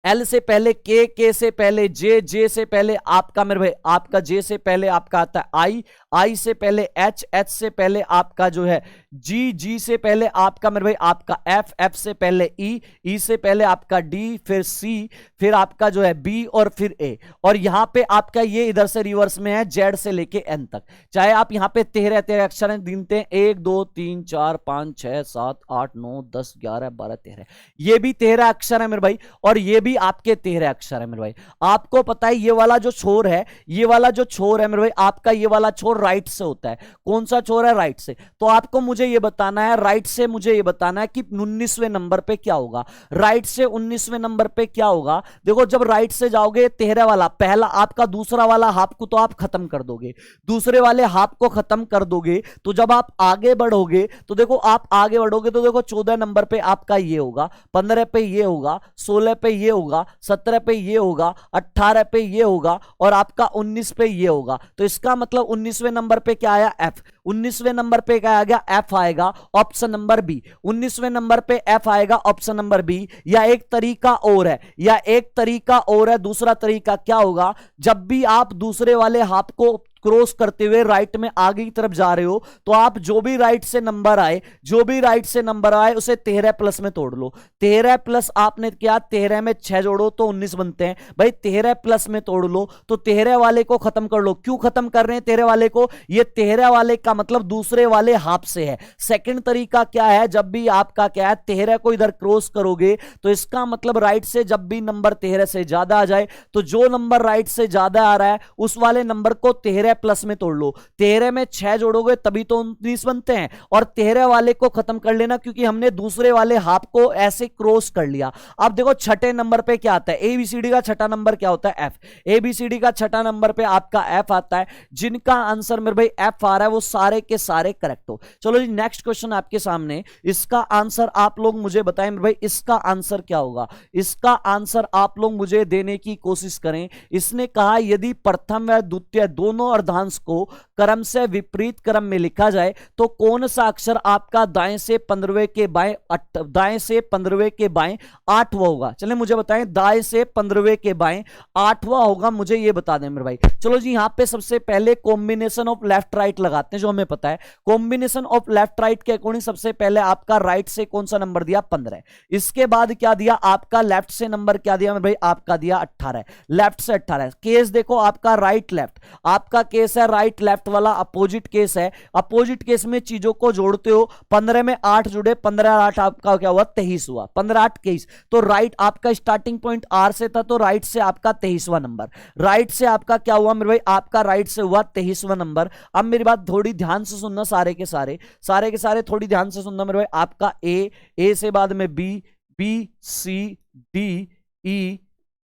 एल से पहले के, के से पहले जे, जे से पहले आपका मेरे भाई आपका जे से पहले आपका आता है आई, आई से पहले एच, एच से पहले आपका जो है जी, जी से पहले आपका मेरे भाई आपका एफ, एफ से पहले ई, ई से पहले आपका डी, फिर सी, फिर आपका जो है बी और फिर ए, और यहां पे आपका ये इधर से रिवर्स में है जेड से लेके एन तक। चाहे आप यहां पे 13 13 अक्षर गिनते हैं, 1 2 3 4 5 6 7 8 9 10 11 12 13, ये भी 13 अक्षर है मेरे भाई, और ये भी आपके 13 अक्षर है मेरे भाई। आपको पता है ये वाला जो छोर है, ये वाला जो छोर है मेरे भाई आपका, ये वाला छोर राइट से होता है। कौन सा छोर है, राइट से। तो आपको मुझे ये बताना है, राइट से मुझे ये बताना है कि 19वें नंबर पे क्या होगा, राइट से 19वें नंबर पे क्या होगा। देखो जब राइट से जाओगे 13 वाला, पहला आपका दूसरा वाला हाफ को तो आप खत्म कर दोगे, दूसरे वाले हाफ को खत्म कर दोगे, तो जब आप आगे बढ़ोगे तो देखो आप आगे बढ़ोगे तो देखो 14 नंबर पे आपका ये होगा, 15 पे ये होगा, 16 पे ये होगा, 17 पे ये होगा, 18 पे ये होगा और आपका 19 पे ये होगा। तो इसका मतलब 19वें नंबर पे क्या आया एफ, 19वें नंबर पे क्या आ गया एफ आएगा, ऑप्शन नंबर बी। 19वें नंबर पे एफ आएगा ऑप्शन नंबर बी। या एक तरीका और है, या एक तरीका और है, दूसरा तरीका क्या होगा, जब भी आप दूसरे वाले हाथ को क्रॉस करते हुए राइट में आगे की तरफ जा रहे हो तो आप जो भी राइट से नंबर आए, जो भी राइट से नंबर आए उसे 13 प्लस में तोड़ लो। 13 प्लस आपने क्या, 13 में 6 जोड़ो तो 19 बनते हैं भाई, 13 प्लस में तोड़ लो तो 13 वाले को खत्म कर लो। क्यों खत्म कर रहे हैं 13 वाले को, ये 13 वाले का मतलब दूसरे वाले हाफ से है। सेकंड तरीका क्या है, जब भी आपका क्या है 13 को इधर क्रॉस करोगे तो इसका मतलब राइट से जब भी नंबर 13 से ज्यादा आ जाए तो जो नंबर राइट से ज्यादा आ रहा है उस वाले नंबर को 13 प्लस में तोड़ लो। 13 में 6 जोड़ोगे तभी तो 19 बनते हैं, और 13 वाले को खत्म कर लेना क्योंकि हमने दूसरे वाले हाफ को ऐसे क्रॉस कर लिया। अब देखो छठे नंबर पे क्या आता है, एबीसीडी का छठा नंबर क्या होता है एफ, एबीसीडी का छठा नंबर पे आपका एफ आता है। जिनका आंसर मेरे भाई एफ आ रहा है वो सारे के सारे करेक्ट हो। चलो जी नेक्स्ट क्वेश्चन आपके सामने, इसका आंसर आप लोग मुझे बताएं मेरे भाई, इसका आंसर क्या होगा, इसका आंसर आप लोग मुझे देने की कोशिश करें। इसने कहा यदि प्रथम व द्वितीय दोनों अर्धांश को क्रम से विपरीत क्रम में लिखा जाए तो कौन सा अक्षर आपका दाएं से 15वें के बाएं, दाएं से 15वें के बाएं 8वां होगा। चलिए मुझे बताएं, दाएं से 15वें के बाएं 8वां होगा, मुझे ये बता दें मेरे भाई। चलो जी यहां पे सबसे पहले कॉम्बिनेशन ऑफ लेफ्ट राइट लगाते हैं जो हमें पता है। कॉम्बिनेशन ऑफ लेफ्ट राइट के अकॉर्डिंग सबसे पहले आपका राइट से कौन सा नंबर दिया 15, इसके बाद क्या दिया आपका लेफ्ट से नंबर क्या दिया मेरे भाई, आपका दिया 18, लेफ्ट से 18। केस देखो आपका राइट लेफ्ट, आपका केस है राइट लेफ्ट वाला, अपोजिट केस है। अपोजिट केस में चीजों को जोड़ते हो, 15 में 8 जुड़े, 15 8 आपका क्या हुआ 23 हुआ, 15 8 23। तो राइट आपका स्टार्टिंग पॉइंट आर से था तो राइट से आपका 23वां नंबर, राइट से आपका क्या हुआ मेरे भाई, आपका राइट से हुआ 23वां नंबर। अब मेरी बात थोड़ी ध्यान से सुनना, सारे के सारे थोड़ी ध्यान से सुनना मेरे भाई। आपका ए से बाद में B, B C D E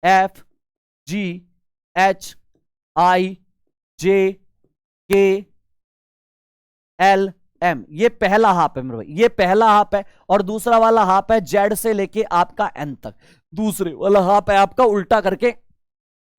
F G H I J K L M, ये पहला हाफ है मेरे भाई, ये पहला हाफ है, और दूसरा वाला हाफ है जेड से लेके आपका एन तक, दूसरे वाला हाफ है आपका उल्टा करके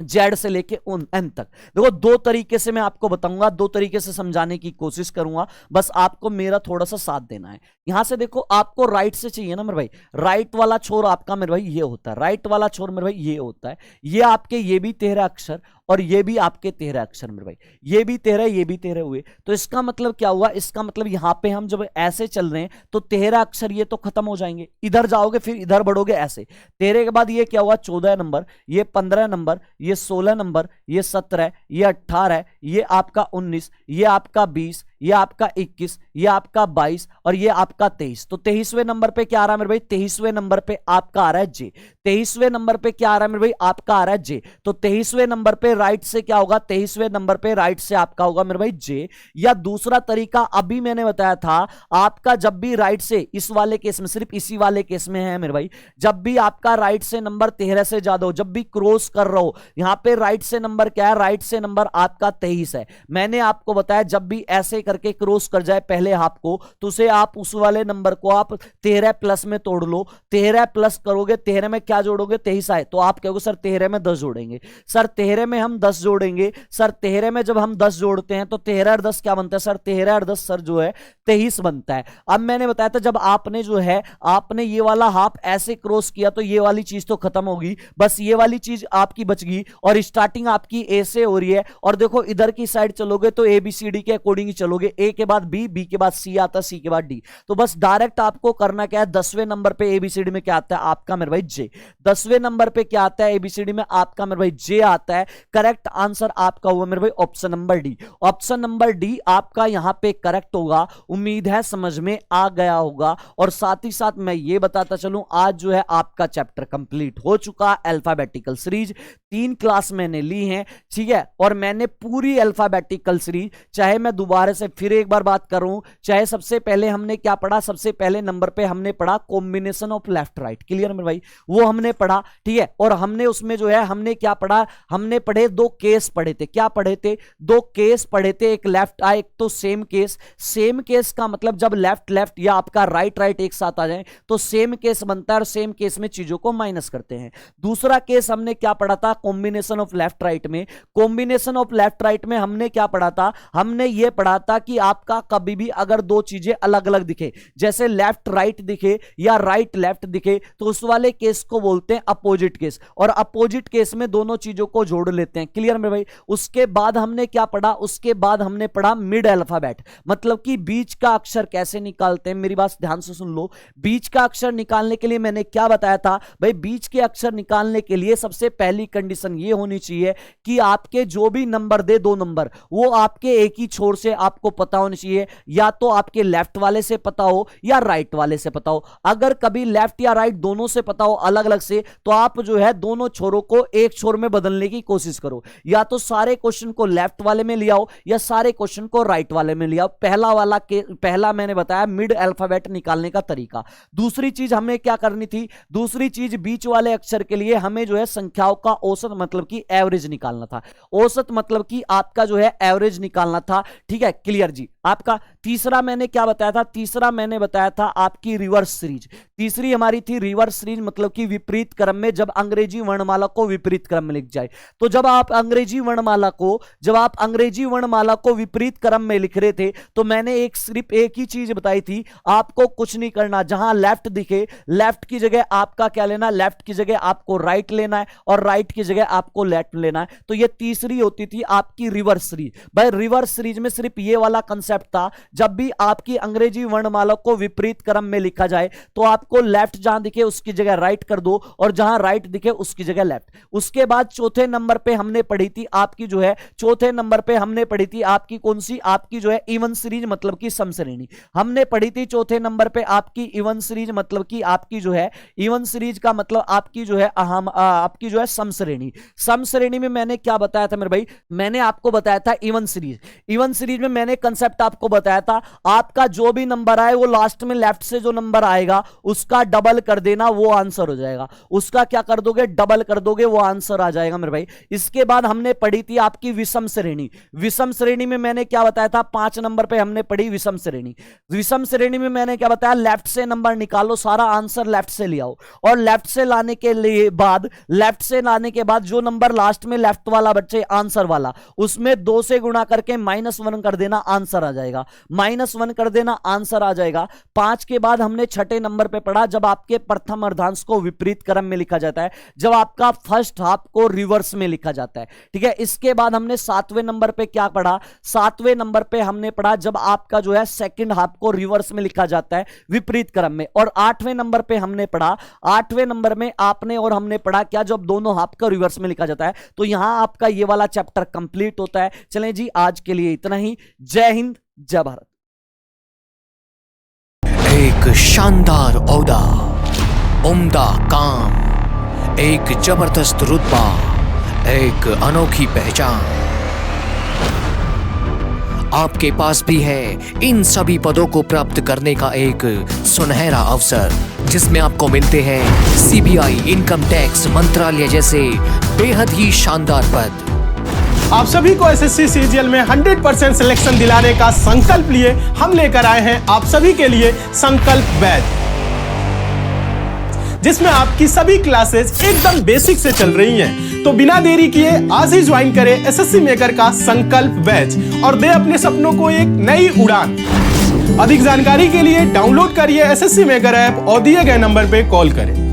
जेड से लेके एन तक। देखो दो तरीके से मैं आपको बताऊंगा, दो तरीके से समझाने की कोशिश करूंगा, बस आपको मेरा थोड़ा सा साथ देना है। यहां से देखो आपको राइट से चाहिए ना मेरे भाई, राइट वाला छोर आपका मेरे भाई ये होता है, राइट वाला छोर मेरे भाई ये होता है, ये आपके ये भी 13 अक्षर और ये भी आपके 13 अक्षर मेरे भाई, ये भी 13 ये भी 13 हुए। तो इसका मतलब क्या हुआ, इसका मतलब यहां पे हम जब ऐसे चल रहे हैं तो 13 अक्षर ये तो खत्म हो जाएंगे, इधर जाओगे फिर इधर बढ़ोगे ऐसे, 13 के बाद ये क्या हुआ 14 नंबर, ये 15 नंबर, ये 16 नंबर, ये 17, ये 18, ये आपका 19, ये आपका 20, ये आपका 21, ये आपका 22 और ये आपका 23। तो 23वें नंबर पे क्या आ रहा है मेरे भाई, 23वें नंबर पे आपका आ रहा है जे। 23वें नंबर पे क्या आ रहा है मेरे भाई, आपका आ रहा है जे। तो 23वें नंबर पे राइट से क्या होगा, 23वें नंबर पे राइट से आपका होगा मेरे भाई जे। या दूसरा तरीका अभी मैंने बताया था, आपका जब भी राइट से, इस वाले केस में, सिर्फ इसी वाले केस में है मेरे भाई, जब भी आपका राइट से नंबर 13 से ज्यादा हो, जब भी क्रॉस कर रहा हो, यहां पे राइट से नंबर क्या है, राइट से नंबर आपका 23 है। मैंने आपको बताया जब भी ऐसे करके क्रॉस कर जाए पहले हाफ को, तो उसे आप उस वाले नंबर को आप 13 प्लस में तोड़ लो, 13 प्लस करोगे, 13 में क्या जोड़ोगे 23 आए, तो आप कहोगे सर 13 में 10 जोड़ेंगे, सर 13 में हम 10 जोड़ेंगे, सर 13 में जब हम 10 जोड़ते हैं तो 13 और 10 क्या बनता है सर, 13 और 10 सर जो है 23 बनता है। अब मैंने बताया था जब आपने जो है आपने ये वाला हाफ ऐसे क्रॉस किया तो ये वाली चीज तो खत्म होगी, बस ये वाली चीज आपकी बच गई और स्टार्टिंग आपकी ए से हो रही है। और देखो इधर की साइड चलोगे तो ABCD के अकॉर्डिंग ही चलोगे, ए के बाद बी के बाद सी आता है, सी के बाद डी। तो बस डायरेक्ट आपको करना क्या है, 10वें नंबर पे ABCD में क्या आता है आपका मेरे भाई जे, 10वें नंबर पे क्या आता है ABCD में आपका मेरे भाई जे आता है। करेक्ट आंसर आपका हुआ मेरे भाई option number D, option number D आपका यहां पे करेक्ट होगा। उम्मीद है समझ में आ गया होगा। और साथ ही साथ मैं ये बताता चलूं, आज जो है आपका चैप्टर कंप्लीट हो चुका, अल्फाबेटिकल सीरीज 3 क्लास मैंने ली हैं, ठीक है, और मैंने पूरी अल्फाबेटिकल सीरीज, चाहे मैं दोबारा से फिर एक बार बात करूं, चाहे सबसे पहले हमने क्या पढ़ा, सबसे पहले नंबर पे हमने पढ़ा combination of left right, clear मेरे भाई, वो हमने पढ़ा, ठीक है। और हमने उसमें जो है हमने क्या पढ़ा, हमने पढ़े 2 केस पढ़े थे, क्या पढ़े थे, 2 केस पढ़े थे, एक लेफ्ट एक तो सेम केस। सेम केस का मतलब जब लेफ्ट लेफ्ट या आपका राइट राइट एक साथ आ जाए तो सेम केस बनता है, और सेम केस में चीजों को माइनस करते हैं। दूसरा केस हमने क्या पढ़ा था कॉम्बिनेशन ऑफ लेफ्ट राइट में, कॉम्बिनेशन ऑफ लेफ्ट राइट में हमने क्या पढ़ा था, हमने ये पढ़ा था कि आपका कभी भी अगर 2 चीजें अलग अलग दिखे, जैसे लेफ्ट राइट दिखे या राइट लेफ्ट दिखे, तो उस वाले केस को बोलते हैं अपोजिट केस, और अपोजिट केस में दोनों चीजों को जोड़ लेते हैं, क्लियर मेरे भाई। उसके बाद हमने क्या पढ़ा, उसके बाद हमने पढ़ा मिड अल्फाबेट, मतलब कि बीच का अक्षर कैसे निकालते हैं। मेरी बात ध्यान से सुन लो, बीच का अक्षर निकालने के लिए मैंने क्या बताया था भाई, बीच के अक्षर निकालने के लिए सबसे पहली कंडीशन ये होनी चाहिए कि आपके जो भी नंबर दे 2 नंबर, वो आपके एक ही छोर से आपको पता होनी चाहिए, या तो आपके लेफ्ट वाले से पता हो या राइट वाले से पता हो। अगर कभी लेफ्ट या राइट दोनों से पता हो अलग अलग से, तो आप जो है दोनों छोरों को एक छोर में बदलने की कोशिश करो, या तो सारे क्वेश्चन को लेफ्ट वाले में ले आओ या सारे क्वेश्चन को राइट वाले में ले आओ। पहला मैंने बताया मिड अल्फाबेट निकालने का तरीका। दूसरी चीज हमें क्या करनी थी, दूसरी चीज बीच वाले अक्षर के लिए हमें जो है संख्याओं का औसत मतलब कि एवरेज निकालना था, औसत मतलब कि आपका जो है एवरेज निकालना था, ठीक है, क्लियर जी। आपका तीसरा मैंने क्या बताया था, तीसरा मैंने बताया था आपकी रिवर्स सीरीज। तीसरी हमारी थी रिवर्स सीरीज, मतलब कि विपरीत क्रम में, जब अंग्रेजी वर्णमाला को विपरीत क्रम में लिख जाए। तो जब आप अंग्रेजी वर्णमाला को विपरीत क्रम में लिख रहे थे, तो मैंने सिर्फ एक ही चीज बताई थी, आपको कुछ नहीं करना, जहां लेफ्ट दिखे लेफ्ट की जगह आपका क्या लेना, लेफ्ट की जगह आपको राइट लेना है, और राइट की जगह आपको लेफ्ट लेना है। तो ये तीसरी होती थी आपकी रिवर्स सीरीज। भाई रिवर्स सीरीज में सिर्फ ये वाला कंसेप्ट था, जब भी आपकी अंग्रेजी वर्णमाला को विपरीत क्रम में लिखा जाए तो आपको लेफ्ट जहां दिखे उसकी जगह राइट कर दो, और जहां राइट दिखे उसकी जगह लेफ्ट। उसके बाद चौथे नंबर पे हमने पढ़ी थी आपकी जो है, चौथे नंबर पे हमने पढ़ी थी आपकी कौन सी, आपकी जो है इवन सीरीज मतलब की सम श्रेणी हमने पढ़ी थी। चौथे नंबर पे आपकी इवन सीरीज मतलब की आपकी जो है इवन सीरीज का मतलब आपकी जो है आपकी जो है सम श्रेणी। सम श्रेणी में मैंने क्या बताया था मेरे भाई, मैंने आपको बताया था इवन सीरीज। इवन सीरीज में मैंने कंसेप्ट आपको बताया था, आपका जो भी नंबर आए वो लास्ट में लेफ्ट से जो नंबर आएगा उसका डबल कर देना, वो आंसर हो जाएगा। उसका क्या कर दोगे, डबल कर दोगे, वो आंसर आ जाएगा मेरे भाई। इसके बाद हमने पढ़ी थी आपकी विषम श्रेणी। विषम श्रेणी में मैंने क्या बताया था, 5 नंबर पे हमने पढ़ी विषम श्रेणी। विषम श्रेणी में मैंने क्या बताया, लेफ्ट से नंबर निकालो, सारा आंसर लेफ्ट से ले आओ, और लेफ्ट से लाने के लिए बाद, लेफ्ट से लाने के बाद जो नंबर लास्ट में लेफ्ट वाला बच्चे आंसर वाला, उसमें 2 से गुणा करके -1 कर देना, आंसर आ जाएगा। -1 कर देना, आंसर आ जाएगा। 5 के बाद हमने छठे नंबर पे पढ़ा जब आपके प्रथम अर्धांश को विपरीत क्रम में लिखा जाता है, जब आपका फर्स्ट हाफ को रिवर्स में लिखा जाता है, ठीक है। इसके बाद हमने 7वें नंबर पे क्या पढ़ा, 7वें नंबर पे हमने पढ़ा जब आपका जो है सेकंड हाफ को रिवर्स में लिखा जाता है विपरीत क्रम में। और 8वें नंबर पे हमने पढ़ा, 8वें नंबर में आपने और हमने पढ़ा क्या, जब दोनों हाफ को रिवर्स में लिखा जाता है। तो यहां आपका ये वाला चैप्टर कंप्लीट होता है। चलें जी, आज के लिए इतना ही। जय हिंद, जय भारत। एक शानदार ओहदा, उम्दा काम, एक जबरदस्त रुतबा, एक अनोखी पहचान आपके पास भी है। इन सभी पदों को प्राप्त करने का एक सुनहरा अवसर, जिसमें आपको मिलते हैं सीबीआई, इनकम टैक्स मंत्रालय जैसे बेहद ही शानदार पद। आप सभी को एसएससी सीजीएल में 100% सिलेक्शन दिलाने का संकल्प लिए हम लेकर आए हैं आप सभी के लिए संकल्प बैच, जिसमें आपकी सभी क्लासेस एकदम बेसिक से चल रही हैं। तो बिना देरी किए आज ही ज्वाइन करें एसएससी मेकर का संकल्प बैच और दे अपने सपनों को एक नई उड़ान। अधिक जानकारी के लिए डाउनलोड करिए एसएससी मेकर ऐप और दिए गए नंबर पे कॉल करें।